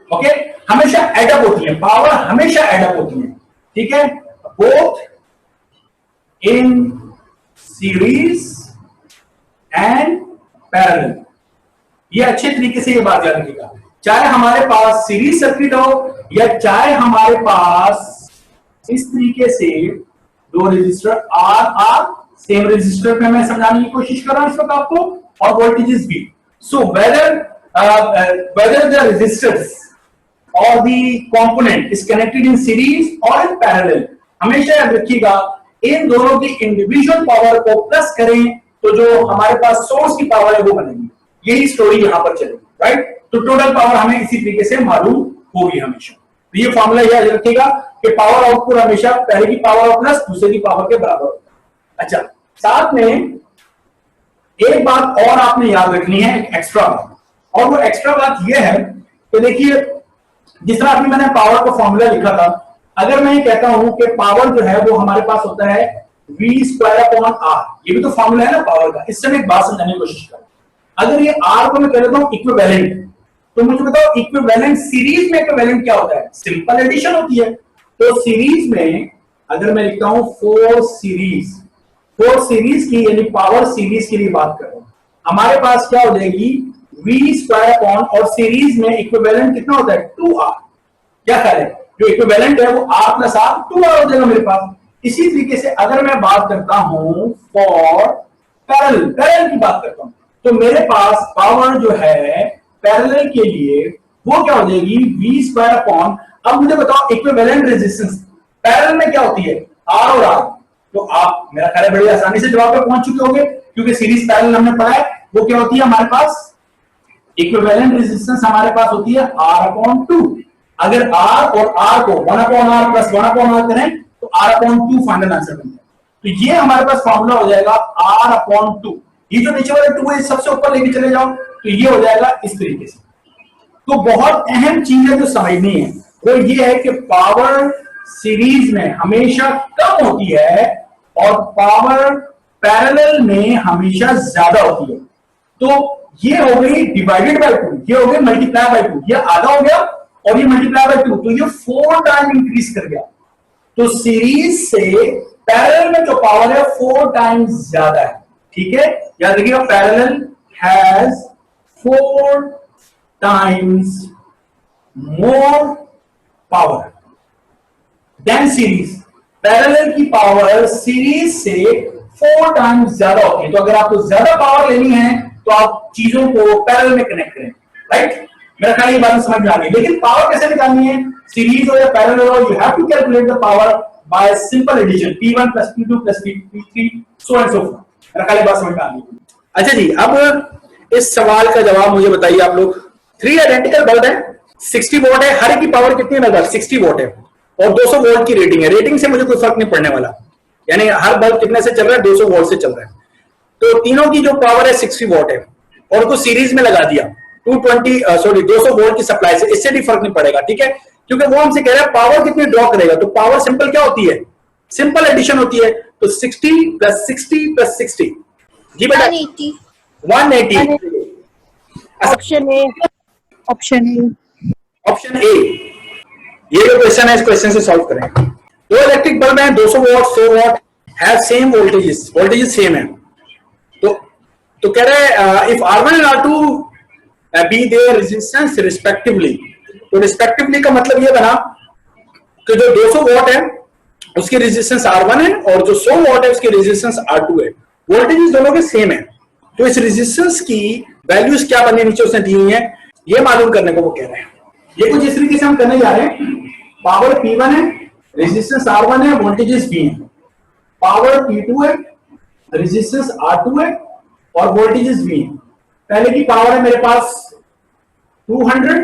Okay, हमेशा एडअप होती है, पावर हमेशा एडअप होती है, ठीक है, both in series and parallel. ये अच्छे तरीके से ये बात याद रखिएगा, चाहे हमारे पास सीरीज सर्किट हो या चाहे हमारे पास इस तरीके से दो resistor R R same resistor पे मैं समझाने की कोशिश कर रहा हूं इस वक्त आपको, और वोल्टेजेस भी। सो वेदर द रेजिस्टर्स और the component is connected in series और इन पैरेलल, हमेशा याद रखिएगा इन दोनों की इंडिविजुअल पावर को प्लस करें तो जो हमारे पास सोर्स की पावर है वो बनेगी। यही स्टोरी यहां पर चलेगी, राइट। तो टोटल पावर हमें इसी तरीके से मालूम होगी हमेशा। तो ये फॉर्मूला याद रखिएगा कि पावर आउटपुट हमेशा पहले की पावर प्लस दूसरे की पावर के बराबर होता है। अच्छा, साथ में एक बात और आपने याद रखनी है, एक एक्स्ट्रा बात, और वो एक्स्ट्रा बात ये है कि देखिए, जिस तरह अभी मैंने पावर का फॉर्मूला लिखा था, अगर मैं ये कहता हूं कि पावर जो है वो हमारे पास होता है V स्क्वायर अपॉन R, ये भी तो फॉर्मूला है ना पावर का। इससे मैं एक बात समझाने की कोशिश कर, अगर ये R को मैं कह देता हूं इक्विवेलेंट, तो मुझे बताओ इक्विवेलेंट सीरीज में इक्विवेलेंट क्या होता है, सिंपल एडिशन होती है। तो सीरीज में अगर मैं लिखता हूं फोर सीरीज की, यानी पावर सीरीज के लिए बात कर रहा हूं, हमारे पास क्या हो जाएगी V स्क्वायर अपॉन, और सीरीज में इक्विवेलेंट कितना होता है 2R। क्या करें, जो इक्विवेलेंट है वो R प्लस R 2R हो जाएगा मेरे पास। इसी तरीके से अगर मैं बात करता हूं फॉर पैरेलल की बात करता हूं, तो मेरे पास पावर जो है पैरेलल के लिए वो क्या हो जाएगी V स्क्वायर अपॉन, अब मुझे बताओ इक्विवेलेंट रेजिस्टेंस पैरेलल में क्या होती है, R और R। तो आप मेरा ख्याल है बड़ी आसानी से जवाब पे पहुंच चुके होंगे, क्योंकि सीरीज पैरेलल हमने पढ़ा है। वो क्या होती है हमारे पास, इक्विवेलेंट रेजिस्टेंस हमारे पास होती है R अपॉन 2। अगर R और R को 1 upon R plus 1 upon R करें तो R अपॉन 2 फाइनल आंसर बन जाए। तो ये हमारे पास फॉर्मूला हो जाएगा R अपॉन 2। ये जो नीचे वाले 2 है सबसे ऊपर लेके चले जाओ तो ये हो जाएगा इस तरीके से। तो बहुत अहम चीज है जो समझनी है, वो ये है कि पावर सीरीज में हमेशा कम होती है और पावर पैरेलल में हमेशा ज्यादा होती है। तो ये हो गई डिवाइडेड बाय 2, ये हो गई मल्टीप्लाई बाय 2, ये आधा हो गया और ये मल्टीप्लाई बाय 2, तो ये 4 टाइम इंक्रीज कर गया। तो सीरीज से पैरेलल में जो पावर है 4 टाइम्स ज्यादा है, ठीक है। याद रखिएगा parallel has 4 times more power than series. Parallel की पावर सीरीज से 4 टाइम्स ज्यादा होती है। तो अगर आपको ज्यादा पावर लेनी है तो आप चीजों को पैरेलल में कनेक्ट करें, राइट। मेरा ख्याल ये बात समझ में आ गई। लेकिन पावर कैसे निकालनी है, सीरीज हो या पैरेलल हो, you have to calculate the power by simple addition, P1 plus P2 plus P3 so and so forth. मेरा ख्याल ये बात समझ में आ गई। अच्छा जी, अब इस सवाल का जवाब मुझे बताइए आप लोग। 3 आइडेंटिकल बल्ब है, 60 वोल्ट है, हर एक की पावर कितनी है मेरे पास 60 वोल्ट है और 200 वोल्ट की रेटिंग है। रेटिंग से मुझे कोई फर्क नहीं पड़ने वाला, यानी हर बल्ब कितने से चल रहा है, 200 वोल्ट से चल रहा है। तो तीनों की जो पावर है 60 वोल्ट है और उसको सीरीज में लगा दिया 200 वोल्ट की सप्लाई से, इससे भी फर्क नहीं पड़ेगा, ठीक है, क्योंकि वो हमसे कह रहा है पावर कितनी ड्रॉ करेगा। तो पावर सिंपल क्या होती है, सिंपल एडिशन होती है। तो 60 प्लस 60 प्लस 60 जी बेटा 180। Option A. Option A. Option A, ये जो क्वेश्चन है इस क्वेश्चन से सॉल्व करें। दो इलेक्ट्रिक बल्ब हैं 200 watt 100 watt, have same voltages, voltages same है। तो कह रहे हैं if R1 and R2 be their resistance respectively, तो रिस्पेक्टिवली का मतलब ये बना कि जो 200 वॉट है उसकी रेजिस्टेंस R1 है और जो 100 वॉट है उसकी रेजिस्टेंस R2 है, वोल्टेजेस दोनों के सेम है। तो इस रेजिस्टेंस की वैल्यूज क्या बनने नीचे उसने दी हुई है, ये मालूम करने को वो कह रहे हैं। ये कुछ इस तरीके से हम करने जा रहे हैं। पावर P1 है, रेजिस्टेंस R1 है, वोल्टेजेस V है। पावर P2 है, रेजिस्टेंस R2 है और वोल्टेजेस V है। पहले की पावर है मेरे पास 200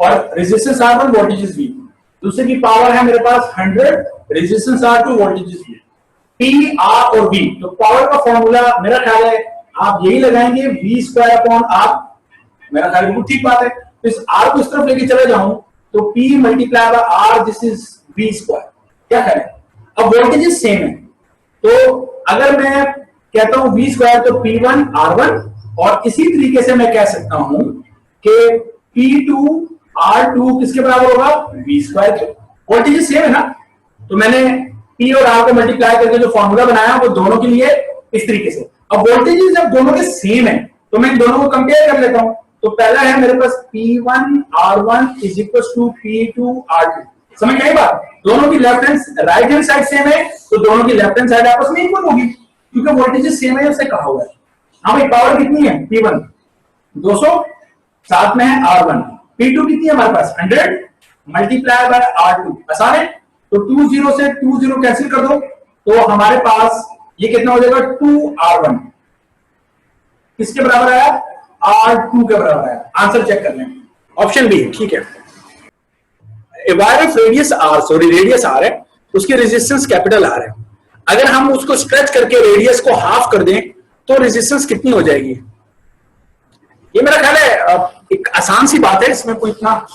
और रेजिस्टेंस R1, वोल्टेजेस V। दूसरे की पावर है मेरे पास 100, resistance R2, voltages V। P, R और V, तो पावर का फॉर्मूला मेरा ख्याल है आप यही लगाएंगे V²/R। मेरा ख्याल बिल्कुल ठीक बात है। तो इस R को इस तरफ लेके चले जाऊं तो P × R, this is V²। क्या करें, अब वोल्टेजेस सेम है, तो अगर मैं कहता हूं V² तो P1 R1, और इसी तरीके से मैं कह सकता हूं कि P2 R2 किसके बराबर होगा, V² के। वोल्टेजेस सेम है ना, तो मैंने P और R को मल्टीप्लाई करके जो फॉर्मूला बनाया वो दोनों के लिए इस तरीके से। अब वोल्टेजेस जब दोनों के सेम है तो मैं इन दोनों को कंपेयर कर लेता हूं। तो पहला है मेरे पास P1 R1 = P2 R2। समझ में आई बात? दोनों की left hand right hand side same है तो दोनों की लेफ्ट हैंड साइड आपस में इक्वल होगी, क्योंकि वोल्टेजेस सेम है, उससे कहा हुआ है। हाँ भाई, पावर कितनी है P1 200, साथ में है R1। P2 कितनी है हमारे पास 100 × R2। आसान है, तो 20 से 20 कैंसिल कर दो तो हमारे पास ये कितना हो जाएगा 2R1। किसके बराबर आया, R2 के बराबर आया। आंसर चेक कर लें, ऑप्शन बी ठीक है। Wire of radius R, sorry radius R है, उसकी रेजिस्टेंस कैपिटल R है। अगर हम उसको स्ट्रेच करके रेडियस को हाफ कर दें तो रेजिस्टेंस कितनी हो जाएगी? ये मेरा ख्याल है एक आसान सी बात है, इसमें कोई इतना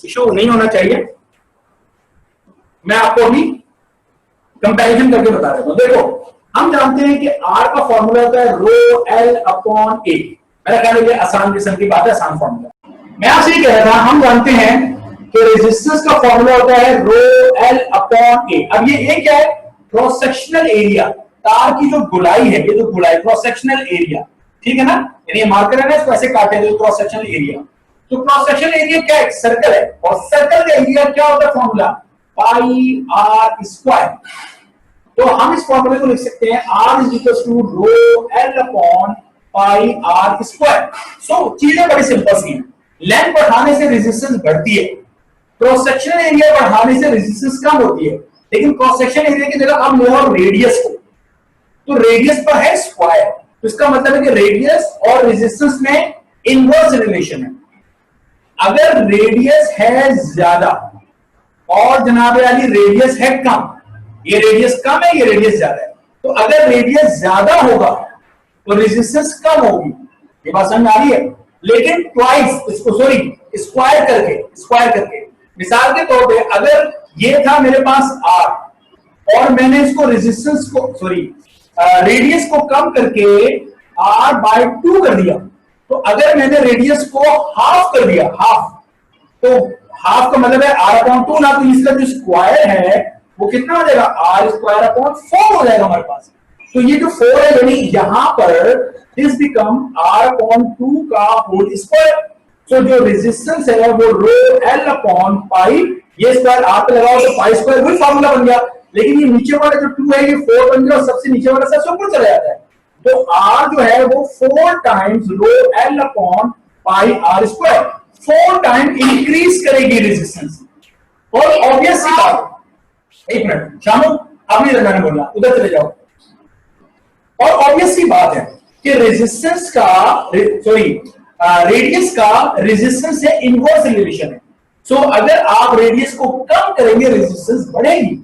इशू नहीं होना चाहिए। मैं आपको अभी कंपैरिजन करके बता देता हूं। देखो, हम जानते हैं कि R का फॉर्मूला होता है ρL/A। मेरा ख्याल है ये आसान किस्म की बात है, आसान फॉर्मूला। मैं आपसे ये कह रहा था, हम जानते हैं कि रेजिस्टेंस का फॉर्मूला होता है ρL/A। अब ये क्या है, क्रॉस सेक्शनल एरिया, तार की जो गुलाई है, ये जो गुलाई क्रॉस सेक्शनल एरिया, ठीक है ना, यानी ये मार्कर है ना, इसको ऐसे काटे तो क्रॉस सेक्शनल एरिया। तो क्रॉस सेक्शनल एरिया क्या है, सर्कल है, और सर्कल का एरिया क्या होता है, फॉर्मूला πr²। तो हम इस फॉर्मूले को लिख सकते हैं R = ρL/πr²। सो चीजें बड़ी सिंपल सी हैं। लेंथ बढ़ाने से रेजिस्टेंस बढ़ती है, क्रॉस सेक्शनल एरिया बढ़ाने से रेजिस्टेंस कम होती है, लेकिन क्रॉस सेक्शनल एरिया की जगह हम ले और रेडियस को, तो रेडियस पर है स्क्वायर, तो इसका मतलब है कि रेडियस और रेजिस्टेंस में इनवर्स रिलेशन है। अगर रेडियस है ज्यादा और जनाब अली रेडियस है कम, ये रेडियस कम है, ये रेडियस ज्यादा है, तो अगर रेडियस ज्यादा होगा तो रेजिस्टेंस कम होगी। ये बात समझ आ रही है? लेकिन ट्वाइस इसको सॉरी स्क्वायर करके मिसाल के तौर पे अगर ये था मेरे पास R और मैंने इसको रेजिस्टेंस को सॉरी रेडियस को कम करके R/2 कर दिया, तो अगर मैंने रेडियस को हाफ कर दिया, तो हाफ का मतलब है R/2 ना, तो इसका जो स्क्वायर है वो कितना हो जाएगा, R² हो जाएगा हमारे पास। तो ये जो 4 है यानी यहां पर दिस बिकम R/2 का होल स्क्वायर। तो जो रेजिस्टेंस है वो ρL/π, ये स्क्वायर आप लगाओ तो π² वही फार्मूला बन गया, लेकिन ये नीचे वाला जो 2 है ये 4 बन गया और सबसे नीचे वाला सबसे ऊपर चला जाता है। तो R जो है वो 4 टाइम्स ρL/πr², 4 टाइम इंक्रीज करेगी रेजिस्टेंस। और ऑब्वियस सी बात, एक मिनट शामू, अब नहीं मैंने बोलना, उधर चले जाओ। और ऑब्वियस सी बात है कि रेजिस्टेंस का रेडियस का रेजिस्टेंस से इनवर्स रिलेशन है। सो अगर आप रेडियस को कम करेंगे रेजिस्टेंस बढ़ेगी,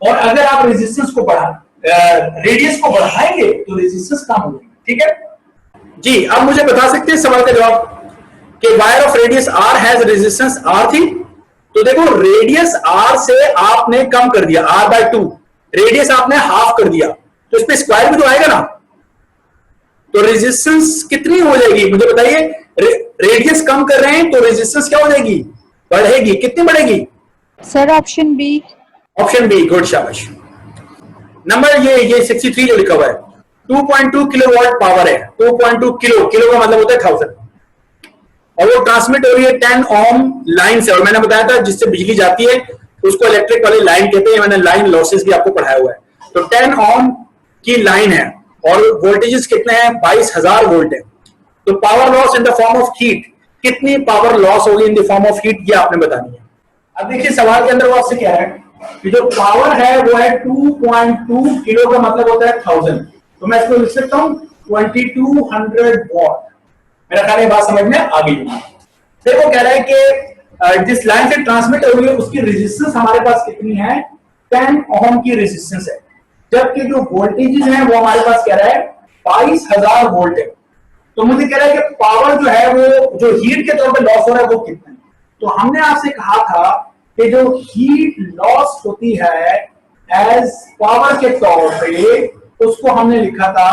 और अगर आप रेजिस्टेंस को रेडियस को बढ़ाएंगे तो रेजिस्टेंस कम होगी। ठीक है जी, अब मुझे बता सकते हैं सवाल का जवाब कि wire of radius R has resistance R थी, तो देखो रेडियस R से आपने कम कर दिया R/2, रेडियस आपने हाफ कर दिया, तो इस पे स्क्वायर भी तो आएगा ना। तो रेजिस्टेंस कितनी हो जाएगी मुझे बताइए। रेडियस कम कर रहे हैं तो रेजिस्टेंस क्या हो जाएगी, बढ़ेगी। कितनी बढ़ेगी sir? Option B. Option B, good, शाबाश। नंबर ये 63 जो लिखा हुआ है 2.2 किलोवाट पावर है। 2.2 किलो, किलो का मतलब होता है 1000, और वो ट्रांसमिट हो रही है 10 ओम लाइन से। और मैंने बताया था जिससे बिजली जाती है उसको इलेक्ट्रिक वाली लाइन कहते हैं, मैंने लाइन लॉसेस भी आपको पढ़ाया हुआ है। तो 10 ओम की लाइन है और वोल्टेजेस कितने हैं, 22,000 वोल्ट है। तो power loss in the form of heat, कितनी पावर लॉस होगी in the form of heat, ये आपने बतानी है। अब देखिए सवाल के अंदर वो आपसे क्या है कि जो पावर है वो है 2.2 किलो का मतलब होता है 1000, तो मैं इसको लिख सकता हूं 2200 वॉट। मेरा ख्याल है बात समझ में आ गई। फिर वो कह रहा है कि जिस लाइन से ट्रांसमिट हो रही है उसकी रेजिस्टेंस हमारे पास कितनी है, 10 ओम की रेजिस्टेंस है, जबकि जो वोल्टेजेस हैं वो हमारे पास कह रहा है 22,000 वोल्ट है। तो मुझे कह रहा है कि पावर जो है वो जो हीट के तौर पे लॉस हो रहा है वो कितना है। तो हमने आपसे कहा था कि जो हीट लॉस होती है एज पावर के तौर पे उसको हमने लिखा था,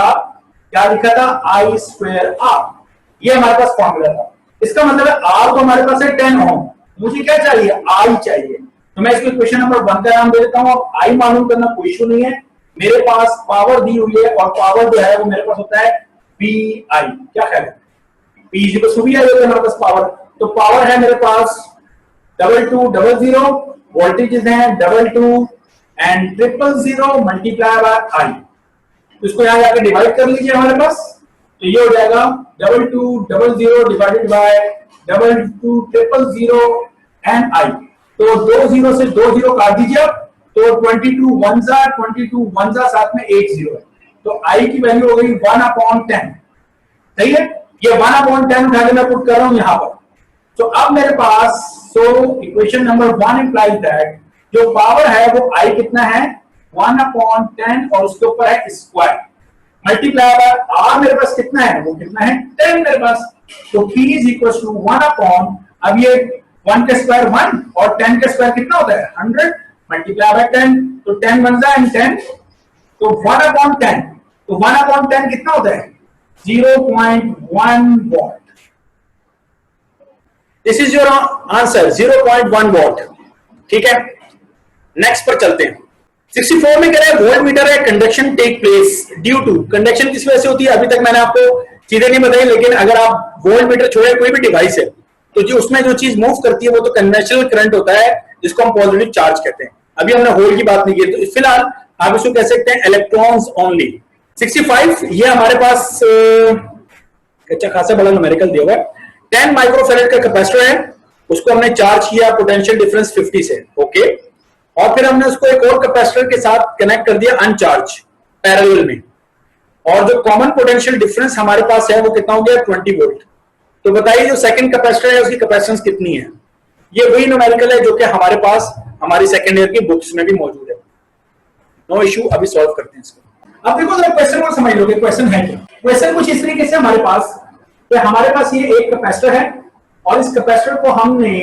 क्या लिखा था, I²R। ये हमारे पास फॉर्मूला था। इसका मतलब है R तो हमारे पास है 10 ओम, मुझे क्या चाहिए, I चाहिए। तो मैं इसको क्वेश्चन नंबर 1 का नाम दे देता हूं। I मालूम करना कोई इशू नहीं है, मेरे पास पावर दी हुई है और पावर जो है वो मेरे पास होता है VI। क्या ख्याल है, P इक्वल VI होता है हमारे पास पावर। तो पावर है मेरे पास 2200, वोल्टेजेस हैं 22 एंड 000 मल्टीप्लाई बाय I। तो इसको यहां जाकर डिवाइड कर लीजिए हमारे पास, तो ये हो जाएगा 2200 डिवाइडेड बाय 2200 एंड I। तो 20 से 20 काट दीजिए आप, तो 22 1 जा साथ में 8 0 है, तो I की वैल्यू हो गई 1/10। सही है, ये 1/10 उठा के मैं पुट कर रहा हूं यहां पर। तो अब मेरे पास इक्वेशन नंबर 1 इंप्लाइज दैट जो पावर है वो I कितना है, 1/10 और उसके ऊपर है स्क्वायर मल्टीप्लाई बाय R मेरे पास कितना है, वो कितना है 10 मेरे पास। तो P इज इक्वल टू 1/, अब ये 1 का स्क्वायर 1 और 10 का स्क्वायर कितना होता है 100 मल्टीप्लाई बाय 10, तो 10 1 जा एंड 10, तो 1/10। तो 1/10 कितना होता है 0.1 what. This is your answer 0.1 what. ठीक है, नेक्स्ट पर चलते हैं। 64 में कह रहा है वोल्ट मीटर है conduction take place due to. Conduction किस वजह से होती है अभी तक मैंने आपको चीजें नहीं बताई, लेकिन अगर आप वोल्ट मीटर छोड़े कोई भी डिवाइस है तो जो उसमें जो चीज मूव करती है वो तो कन्वेंशनल करंट होता है जिसको हम पॉजिटिव चार्ज कहते हैं। अभी हमने होल की बात नहीं की, तो फिलहाल आप इसको कह सकते हैं इलेक्ट्रॉन्स ओनली। 65 ये हमारे पास अच्छा खासा बड़ा न्यूमेरिकल दिया हुआ है। 10 माइक्रोफैरेड का कैपेसिटर है, उसको हमने चार्ज किया पोटेंशियल डिफरेंस 50 से, ओके। और फिर हमने उसको एक और कैपेसिटर के साथ कनेक्ट कर दिया अनचार्ज पैरेलल में, और जो कॉमन पोटेंशियल डिफरेंस हमारे पास है वो कितना हो गया 20 वोल्ट। तो बताइए जो सेकंड कैपेसिटर है उसकी कैपेसिटेंस कितनी है। ये वही न्यूमेरिकल है जो कि हमारे पास हमारी सेकंड ईयर की बुक्स में भी मौजूद है। नो इशू, अभी सॉल्व करते हैं इसको। अब देखो जरा क्वेश्चन को समझ लोगे, क्वेश्चन है क्या। क्वेश्चन कुछ इस तरीके से हमारे पास ये एक कैपेसिटर है और इस कैपेसिटर को हमने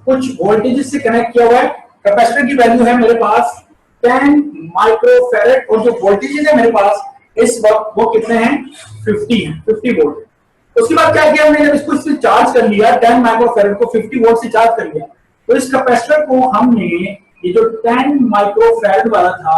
कुछ वोल्टेज से कनेक्ट किया हुआ है। कैपेसिटर की वैल्यू है मेरे पास 10 माइक्रोफैरेड और जो वोल्टेज है मेरे पास इस वक्त वो कितने हैं 50 वोल्ट। उसके बाद क्या किया हमने, जब इसको इससे चार्ज कर लिया 10 माइक्रोफैरेड को 50 वोल्ट से चार्ज कर लिया, तो इस कैपेसिटर को हमने ये जो 10 माइक्रोफैरेड वाला था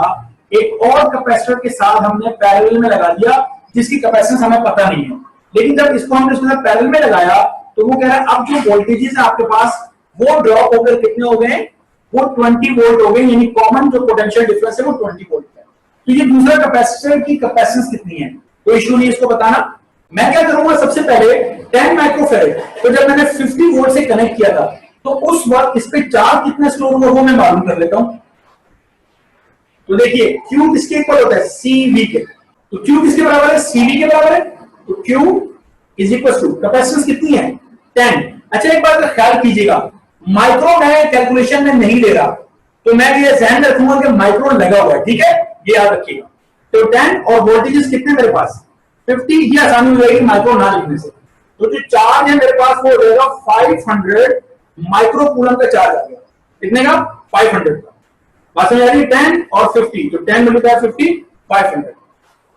एक और कैपेसिटर के साथ हमने पैरेलल में लगा दिया जिसकी कैपेसिटेंस हमें पता नहीं है। लेकिन जब इसको हमने उसके साथ पैरेलल में लगाया तो वो कह रहा है अब जो वोल्टेजेस है आपके पास वो ड्रॉप होकर कितने हो गए, वो 20 वोल्ट हो गए, यानी कॉमन जो पोटेंशियल डिफरेंस है वो 20 वोल्ट है। तो ये दूसरा कैपेसिटर की कैपेसिटेंस कितनी है, कोई इशू नहीं इसको बताना। मैं क्या करूंगा, सबसे पहले 10 माइक्रोफैरेड तो जब मैंने 50 वोल्ट से कनेक्ट किया था तो उस वक्त इस पे चार्ज कितना स्टोर हुआ वो मैं मालूम कर लेता हूं। तो देखिए Q किसके इक्वल होता है CV के, तो Q किसके बराबर है CV के बराबर है, तो Q is equal to capacitance कितनी है 10। अच्छा एक बात का ख्याल कीजिएगा, माइक्रो मैं कैलकुलेशन में नहीं ले रहा, तो मैं ये ध्यान रखूंगा कि माइक्रो लगा हुआ है, ठीक है, ये याद रखिएगा। तो 10 और वोल्टेजेस कितने मेरे पास 50, ये आसानी हो जाएगी माइक्रो ना लिखने से। तो जो चार्ज है मेरे पास वो रहेगा 500 माइक्रो कूलम का चार्ज आ गया, कितने का 500 का। बात समझ आ रही है, 10 और 50, तो 10 मल्टीप्लाई 50 500।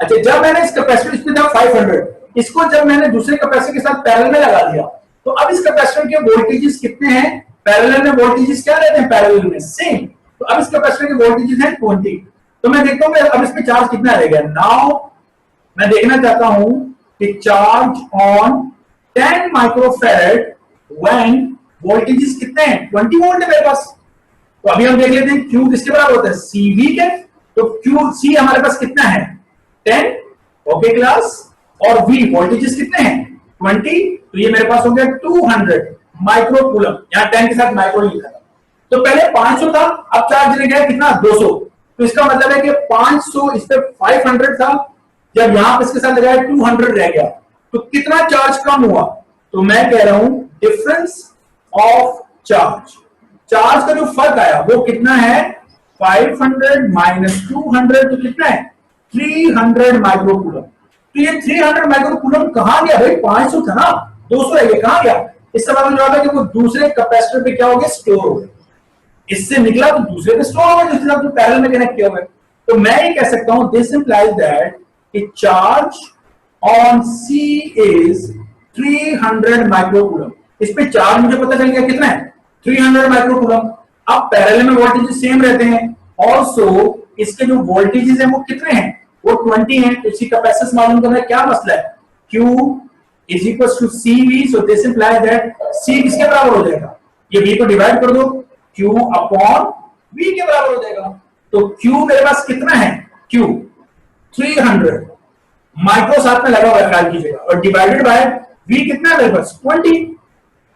अच्छा जब मैंने इस कैपेसिटर इस पे था 500 इसको जब मैंने दूसरे कैपेसिटर के साथ पैरेलल में लगा दिया, तो अब इस कैपेसिटर के वोल्टेजेस कितने हैं? पैरेलल में वोल्टेजेस क्या रहते हैं? पैरेलल में सेम। तो अब इस कैपेसिटर के वोल्टेजेस हैं 20। तो मैं देखता हूं कि अब इस पे चार्ज कितना रहेगा। नाउ मैं देखना चाहता हूं कि charge on 10 microfarad when voltages कितने हैं? 20 वोल्ट है मेरे पास। तो अभी हम देख लेते हैं Q किसके बराबर होता है? CV के। तो Q C हमारे पास कितना है? 10। Okay class. और V वोल्टेजेस कितने हैं? 20। तो ये मेरे पास हो गया 200 माइक्रो कूलम। यहां 10 के साथ माइक्रो लिखा था। तो पहले 500 था, अब चार्ज रह गया कितना? 200। तो इसका मतलब है कि 500 इस पे 500 था, जब यहां पे इसके साथ लगाया 200 रह गया, तो कितना चार्ज कम हुआ? तो मैं कह रहा हूं डिफरेंस ऑफ चार्ज, चार्ज का जो फर्क आया वो कितना है? 500 माइनस 200 तो कितना है? 300 माइक्रोकूलम। तो ये 300 माइक्रोकूलम कहां गया भाई? 500 था ना, 200 है, ये कहां गया? इससे मतलब जो है कि वो दूसरे कैपेसिटर पे क्या हो गया? स्टोर हो गया। इससे निकला तो दूसरे पे स्टोर हो गया, जिसके साथ पैरेलल में कनेक्ट किया हुआ है। तो मैं ये कह सकता हूं दिस इंप्लाइज दैट कि charge on C is 300 microcoulomb. इस पे चार्ज मुझे पता चल गया कितना है? 300 माइक्रोकूलम। अब पैरेलल में वोल्टेजेस सेम रहते हैं, ऑल्सो इसके जो वोल्टेजेस हैं वो कितने हैं? वो 20 हैं। तो इसी कैपेसिटेंस मालूम करना है, क्या मसला है? Q is equals to CV, so this implies that C किसके बराबर हो जाएगा? ये V को डिवाइड कर दो, Q अपॉन V के बराबर हो जाएगा। तो Q मेरे पास कितना है? Q 300 माइक्रो साथ में लगा हुआ है, ख्याल कीजिएगा, और डिवाइडेड बाय V कितना है मेरे पास? 20।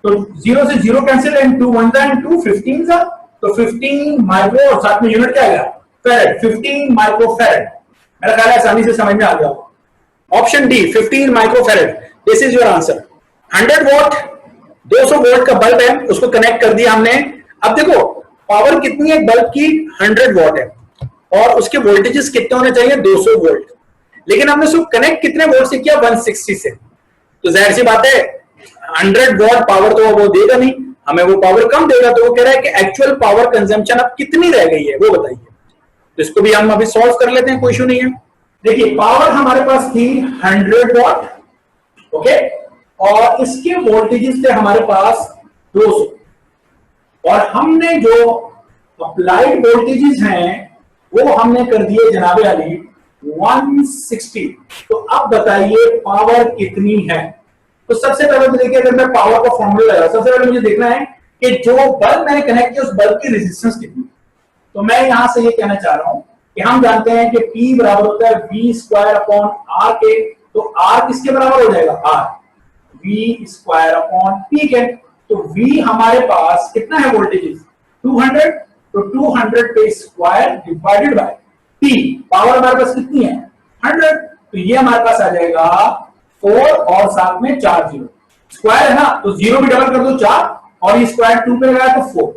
तो 0 से 0 कैंसिल, एंड 2 1 था एंड 2 15 था, तो 15 माइक्रो, और साथ में यूनिट क्या आएगा? फैराड। 15 micro farad. मेरा ख्याल है आसानी से समझ में आ गया। Option D 15 micro farad, this is your answer. 100 volt 200 volt का बल्ब है, उसको कनेक्ट कर दिया हमने। अब देखो पावर कितनी है बल्ब की? 100 वॉट है, और उसके वोल्टेजेस कितने होने चाहिए? 200 वोल्ट। लेकिन हमने उसको कनेक्ट कितने वोल्ट से किया? 160 से। तो जाहिर सी बात है 100 वॉट पावर तो वो देगा नहीं, हमें वो पावर कम देगा। तो वो कह रहा है कि एक्चुअल पावर कंजम्पशन अब कितनी रह गई है वो बताइए। तो इसको भी हम अभी सॉल्व कर लेते हैं, कोई इशू नहीं है। देखिए पावर हमारे पास थी 100 वॉट, ओके, और इसके वोल्टेजेस थे हमारे पास 200, और हमने जो अप्लाइड वोल्टेजेस हैं वो हमने कर दिए जनाबे अली 160। तो अब बताइए पावर कितनी है? तो सबसे पहले तो देखिए, अगर मैं पावर का फॉर्मूला लगा, सबसे पहले मुझे देखना है कि जो बल्ब मैंने कनेक्ट किया उस बल्ब की रेजिस्टेंस कितनी। तो मैं यहां से ये कहना चाह रहा हूं कि हम जानते हैं कि P बराबर होता है V स्क्वायर अपॉन R के। तो R किसके बराबर हो जाएगा? R V square upon P के। तो V हमारे पास कितना है वोल्टेजेस? 200। तो 200 पे square divided by P, power हमारे पास कितनी है? 100। तो ये हमारे पास आ जाएगा 4 और साथ में 4 जीरो। स्क्वायर है ना, तो जीरो भी डबल कर दो 4, और ये स्क्वायर 2 पे लगाया तो 4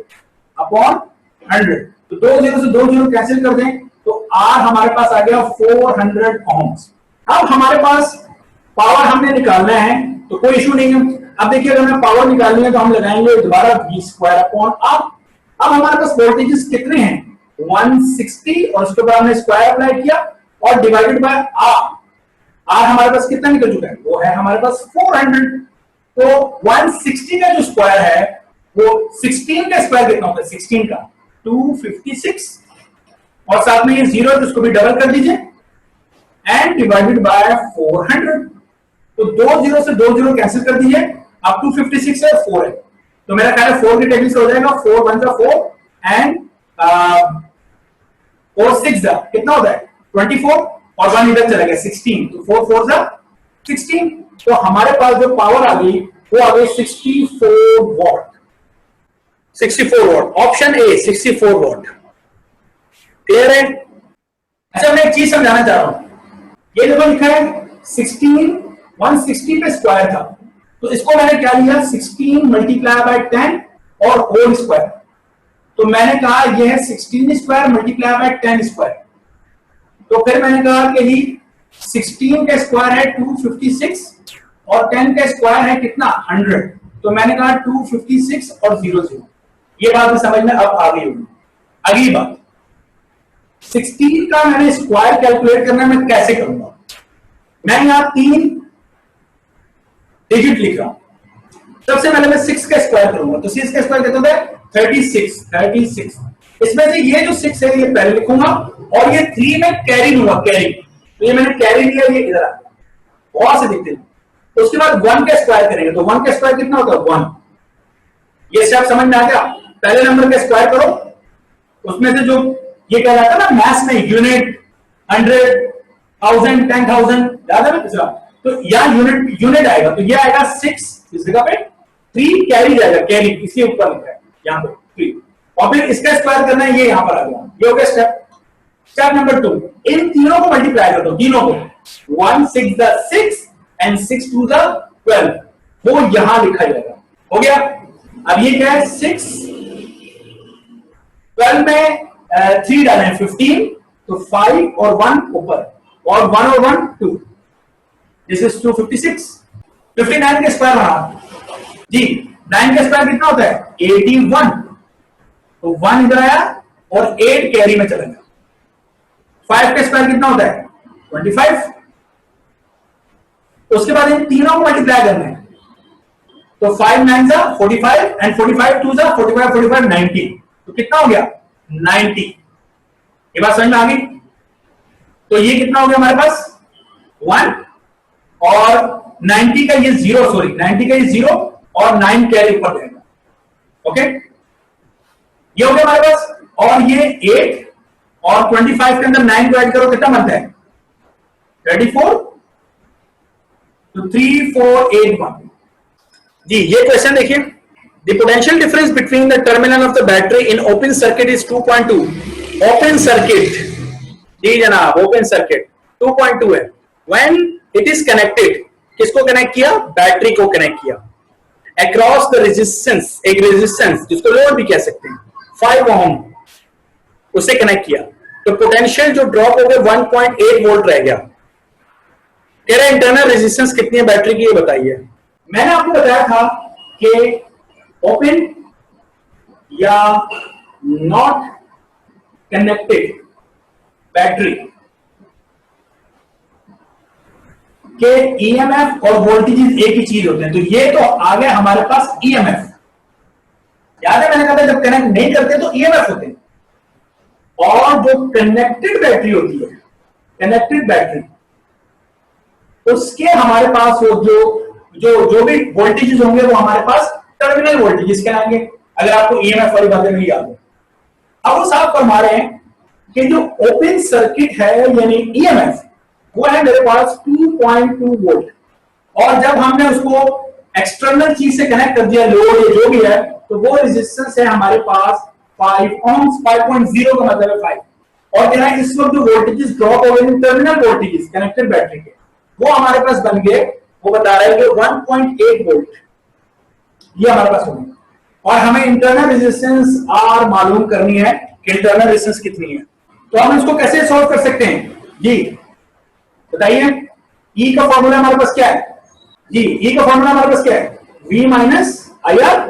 अपॉन 100। तो 2 जीरो से 2 जीरो कैंसिल कर दें, तो R हमारे पास आ गया 400 ohms। अब हमारे पास पावर हमने निकालना है, तो कोई इशू नहीं है। अब देखिए अगर हमें पावर निकालनी है तो हम लगाएंगे दोबारा V स्क्वायर अपॉन R। अब हमारे पास वोल्टेजेस कितने हैं? 160, और उसके बाद हमने स्क्वायर अप्लाई किया और डिवाइडेड बाय R। R हमारे पास कितना निकल चुका है? वो है हमारे पास 400। तो 160 का जो स्क्वायर है वो 16 का स्क्वायर कितना होता है? 16 का 256, और साथ में ये जीरो है तो उसको भी डबल कर दीजिए, एंड डिवाइडेड बाय 400। तो 2 जीरो से 2 जीरो कैंसिल कर दीजिए, अब 256 है, 4 है। तो मेरा ख्याल है 4 की टेबल से हो जाएगा 4 1 जा 4, एंड 4 6 जा कितना होता है? 24, और 1 इधर चला गया 16, तो 4 4 जा 16। तो हमारे पास जो पावर आ गई वो आ गई 64 what. 64 what, option A 64 what. Clear है? अच्छा मैं एक चीज समझाना चाह रहा हूं, ये देखो लिखा है 16, 160 पे स्क्वायर था, तो इसको मैंने क्या लिया? 16 मल्टीप्लाई बाय 10 और होल स्क्वायर। तो मैंने कहा ये है 16 स्क्वायर मल्टीप्लाई बाय 10 स्क्वायर। तो फिर मैंने कहा कि ही 16 का स्क्वायर है 256, और 10 का स्क्वायर है कितना? 100। तो मैंने कहा 256 और 0 0। ये बात भी समझ में अब आ गई होगी। अगली बात, 16 का मैंने स्क्वायर कैलकुलेट करना मैं कैसे करूंगा? मैं यहां 3 डिजिट लिख रहा हूं। सबसे पहले मैं 6 का स्क्वायर करूंगा, तो 6 का स्क्वायर कितना होता है 36। इसमें से ये जो 6 है ये पहले लिखूंगा और ये 3 में कैरी लूंगा, कैरी, तो ये मैंने कैरी लिया, ये इधर आ गया, बहुत से दिखते हैं। तो उसके बाद 1 का स्क्वायर करेंगे, तो 1 का स्क्वायर कितना होता है 1। ये स्टेप समझ में आ गया। पहले नंबर का स्क्वायर करो, उसमें से जो ये कह रहा था ना मैथ्स में यूनिट, 100, 1000, 10,000, याद है ना, तो यहां यूनिट आएगा, तो ये आएगा 6 इस जगह पे, 3 कैरी जाएगा, कैरी इसके ऊपर लिखा है यहां पे 3, और फिर इसका स्क्वायर करना है, ये यहां पर आ गया। ये हो गया स्टेप नंबर 2। इन तीनों को मल्टीप्लाई कर दो, तीनों को, 1 6 द 6 एंड 6 2 द 12, वो यहां लिखा जाएगा। हो गया। अब ये क्या है 6, 12 में 3 डालें 15, तो 5 और 1 ऊपर, और 1 और 1 2, दिस इज 256। 59 का स्क्वायर बना जी, 9 का स्क्वायर कितना होता है 81, तो 1 इधर आया और 8 कैरी में चला गया। 5 का स्क्वायर कितना होता है 25, उसके बाद इन तीनों को मल्टीप्लाई करना है, तो 5 9 जा 45 एंड 45 2 जा 45 45 90, तो कितना हो गया 90। ये बात समझ में आ गई। तो ये कितना हो गया हमारे पास 1, और 90 का ये 0, सॉरी 90 का ये 0 और 9 कैरी ऊपर जाएगा। ओके, ये हो गया हमारे पास। और ये 8 और 25 के अंदर 9 को ऐड करो, कितना बनता है 34, तो 3 4 8 1। जी ये क्वेश्चन देखिए, the potential difference between the terminal of the battery in open circuit is 2.2। Open circuit, जी जनाब ओपन सर्किट 2.2 है। व्हेन इट इज कनेक्टेड, किसको कनेक्ट किया, बैटरी को कनेक्ट किया, अक्रॉस द रेजिस्टेंस, एक रेजिस्टेंस जिसको लोड भी कह सकते हैं 5 ओम, उसे कनेक्ट किया, तो पोटेंशियल जो ड्रॉप हो गया 1.8 वोल्ट रह गया। कह रहे इंटरनल रेजिस्टेंस कितनी है बैटरी की, ये बताइए। मैंने आपको बताया था कि ओपन या नॉट कनेक्टेड बैटरी के ईएमएफ और वोल्टेज एक ही चीज होते हैं। तो ये तो आ गया हमारे पास ईएमएफ, याद है मैंने कहा था जब कनेक्ट नहीं करते तो ईएमएफ होते हैं। और जो कनेक्टेड बैटरी होती है, कनेक्टेड बैटरी, उसके हमारे पास वो जो भी वोल्टेजेस होंगे वो हमारे पास टर्मिनल वोल्टेजेस कहलाएंगे, अगर आपको ईएमएफ वाली बातें नहीं याद है। अब वो साफ फरमा रहे हैं कि जो ओपन सर्किट है यानी ईएमएफ वो है मेरे पास 2.2 वोल्ट, और जब हमने उसको एक्सटर्नल चीज से कनेक्ट कर दिया, लोड या जो भी है, तो वो रेजिस्टेंस है हमारे पास 5 ओम्स, 5.0 का मतलब है 5। और क्या है इस वक्त जो वोल्टेजेस ड्रॉप हो गए टर्मिनल वोल्टेजेस कनेक्टेड बैटरी के, वो हमारे पास बन गए, वो बता रहे हैं कि 1.8 वोल्ट, ये हमारे पास होंगे। और हमें इंटरनल रेजिस्टेंस आर मालूम करनी है कि इंटरनल रेजिस्टेंस कितनी है। तो हम इसको कैसे सॉल्व कर सकते हैं जी बताइए। ई का फॉर्मूला हमारे पास क्या है जी, ई का फॉर्मूला हमारे पास क्या है V माइनस आई आर,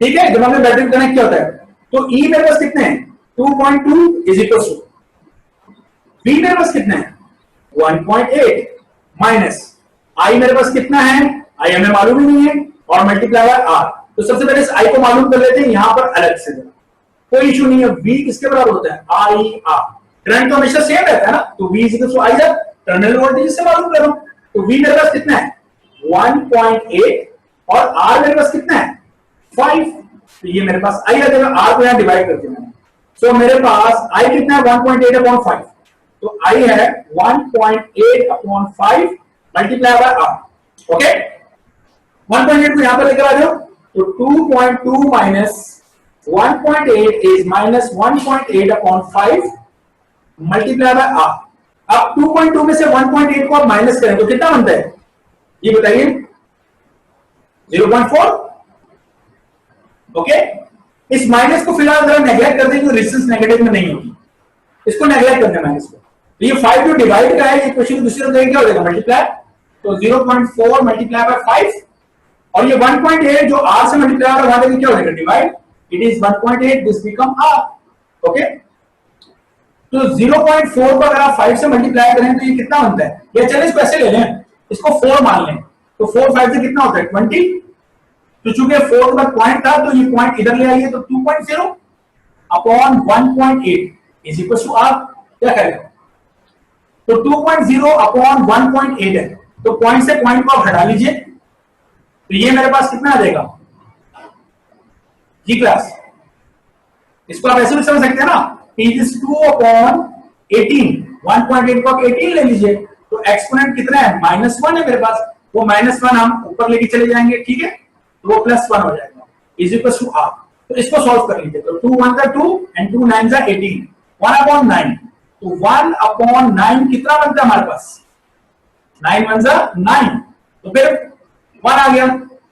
ठीक है, जब हमने बैटरी कनेक्ट किया होता है। तो ई मेरे पास कितने हैं 2.2 इज इक्वल टू V मेरे पास कितने हैं 1.8 माइनस आई मेरे पास कितना है, आई हमें मालूम ही नहीं है, और मल्टीप्लाई बाय आर। तो सबसे पहले इस आई को मालूम कर लेते हैं यहां पर अलग से, कोई इशू नहीं है। V किसके बराबर होता है आई आर, करंट तो हमेशा सेम रहता है ना, तो V is equal to I R, terminal voltage से मालूम कर रहा हूं। तो V मेरे पास कितना है 1.8 और R मेरे पास कितना है 5, तो ये मेरे पास आई आ जाएगा, R को यहां डिवाइड कर दिया मैंने। सो मेरे पास I कितना है 1.8 अपॉन 5, तो I है 1.8 upon 5 multiply by R। Okay, 1.8 को यहां पर लेकर आ जाओ, तो 2.2 minus 1.8 is minus 1.8 upon 5 multiply by R। अब 2.2 में से 1.8 को आप माइनस करें तो कितना बनता है ये बताइए 0.4। ओके, इस माइनस को फिलहाल जरा नेगलेक्ट कर दें क्योंकि रेजिस्टेंस नेगेटिव में नहीं होगी, इसको नेगलेक्ट करना है माइनस को। तो ये 5 जो डिवाइड का है ये क्वेश्चन दूसरी तरफ क्या हो जाएगा मल्टीप्लाई, तो 0.4 मल्टीप्लाई बाय 5, और ये 1.8 जो R से मल्टीप्लाई होगा वहां क्या हो जाएगा divide, it is 1.8, this become R। Okay, तो 0.4 पर अगर आप 5 से मल्टीप्लाई करें तो ये कितना बनता है, या चलिए इसको ऐसे ले लें, इसको 4 मान लें, तो 4 5 से कितना होता है 20। तो चूंकि 4 के बाद पॉइंट था तो ये पॉइंट इधर ले आइए, तो 2.0 upon 1.8 is equal to R. क्या करेगा, तो 2.0 अपॉन 1.8 है, तो पॉइंट से पॉइंट को आप हटा लीजिए, तो ये मेरे पास कितना आ जाएगा जी क्लास। इसको आप ऐसे भी समझ सकते हैं ना, इज 2 अपॉन 18, 1.8 को आप 18 ले लीजिए, तो एक्सपोनेंट कितना है -1 है मेरे पास, वो -1 हम ऊपर लेके चले जाएंगे, ठीक है, तो वो +1 हो जाएगा इज इक्वल टू आर। तो इसको सॉल्व कर लीजिए, तो 2 1 2 एंड 2 9 18, 1/9, तो 1/9 कितना बनता है हमारे पास, 9 1 9, तो फिर 1 आ गया,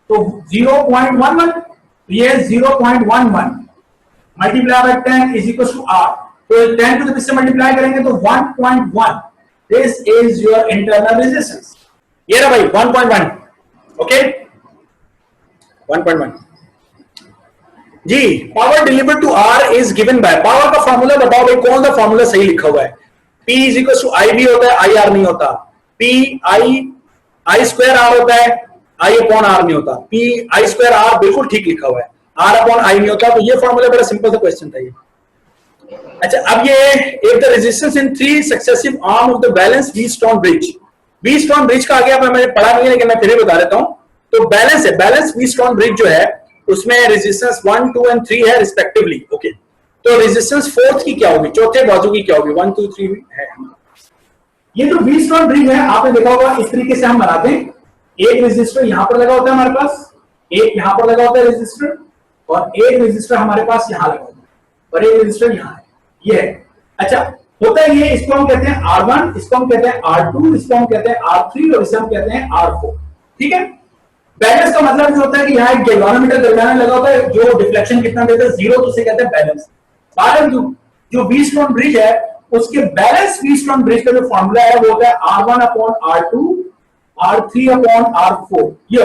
तो 0.11, तो ये 0.11 multiply by 10 is equal to R. तो 10 को इससे मल्टीप्लाई करेंगे तो 1.1, this is your internal resistance. ये रहा भाई 1.1, ओके 1.1 जी। Power delivered to R is given by, power का फॉर्मूला बताओ भाई, कौन सा फॉर्मूला सही लिखा हुआ है। P is equal to I B होता है, आई आर नहीं होता। P आई स्क्वायर आर होता है, आई अपॉन आर नहीं होता। P आई स्क्वायर आर बिल्कुल ठीक लिखा हुआ है, आर अपॉन आई नहीं होता। तो ये फॉर्मूला बड़ा सिंपल सा क्वेश्चन था ये। अच्छा, अब ये if the resistance in 3 successive arm of the balance Wheatstone bridge, Wheatstone bridge का आगे आप मैंने पढ़ा नहीं है लेकिन मैं फिर भी बता देता हूं। तो बैलेंस है, बैलेंस व्हीटस्टोन ब्रिज जो है उसमें रेजिस्टेंस 1 2 एंड 3 है रिस्पेक्टिवली, ओके। तो रेजिस्टेंस फोर्थ की क्या होगी, चौथे बाजू की क्या होगी, 1 2 3 है। ये जो व्हीटस्टोन ब्रिज है आपने देखा होगा, इस तरीके से हम बनाते हैं, एक रेजिस्टर यहां पर लगा होता है हमारे पास, एक यहां पर लगा होता है रेजिस्टर, और एक रेजिस्टर हमारे पास यहां लगा होता है, और एक रेजिस्टर यहां है, ये है। अच्छा, होता है ये, इसको हम कहते हैं R1, इसको हम कहते हैं R2, इसको हम कहते हैं R3 और इसे हम कहते हैं R4, ठीक है। बैलेंस का मतलब जो होता है कि यहाँ एक गैल्वानोमीटर दरमियान लगा होता है जो डिफ्लेक्शन कितना देता है 0, तो उसे कहते हैं बैलेंस। जो व्हीटस्टोन ब्रिज है उसके बैलेंस व्हीटस्टोन ब्रिज का जो फॉर्मूला है वो होता है R1 upon R2, R3 upon R4। ये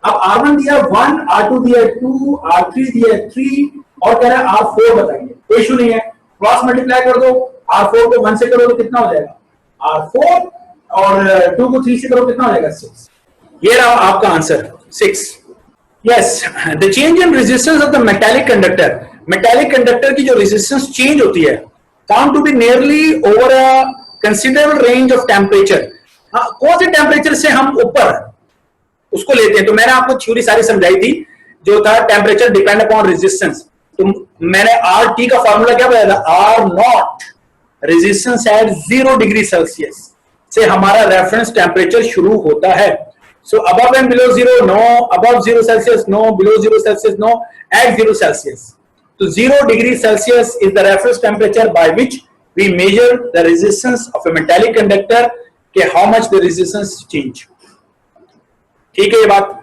अब R1 दिया 1, R2 दिया 2, R3 दिया 3 और कह रहा है R4 बताइए, कोई इशू नहीं है, क्रॉस मल्टीप्लाई कर दो, R4 को 1 से करो तो कितना हो जाएगा R4, और 2 को 3 से करो कितना हो जाएगा 6। ये रहा आपका answer 6। Yes, the change in resistance of the metallic conductor, metallic conductor की जो रेजिस्टेंस चेंज होती है found to be nearly over a considerable range of temperature. कौन से टेम्परेचर से हम ऊपर उसको लेते हैं, तो मैंने आपको थ्योरी सारी समझाई थी, जो था टेम्परेचर डिपेंड अपॉन रेजिस्टेंस। तो मैंने आर टी का फॉर्मूला क्या बताया था, R naught resistance at 0 degree Celsius से हमारा रेफरेंस टेम्परेचर शुरू होता है। So above and below 0, no. Above 0 Celsius, no. Below 0 Celsius, no. At 0 Celsius. So 0 degree Celsius is the reference temperature by which we measure the resistance of a metallic conductor. कि how much the resistance change. ठीक है ये बात।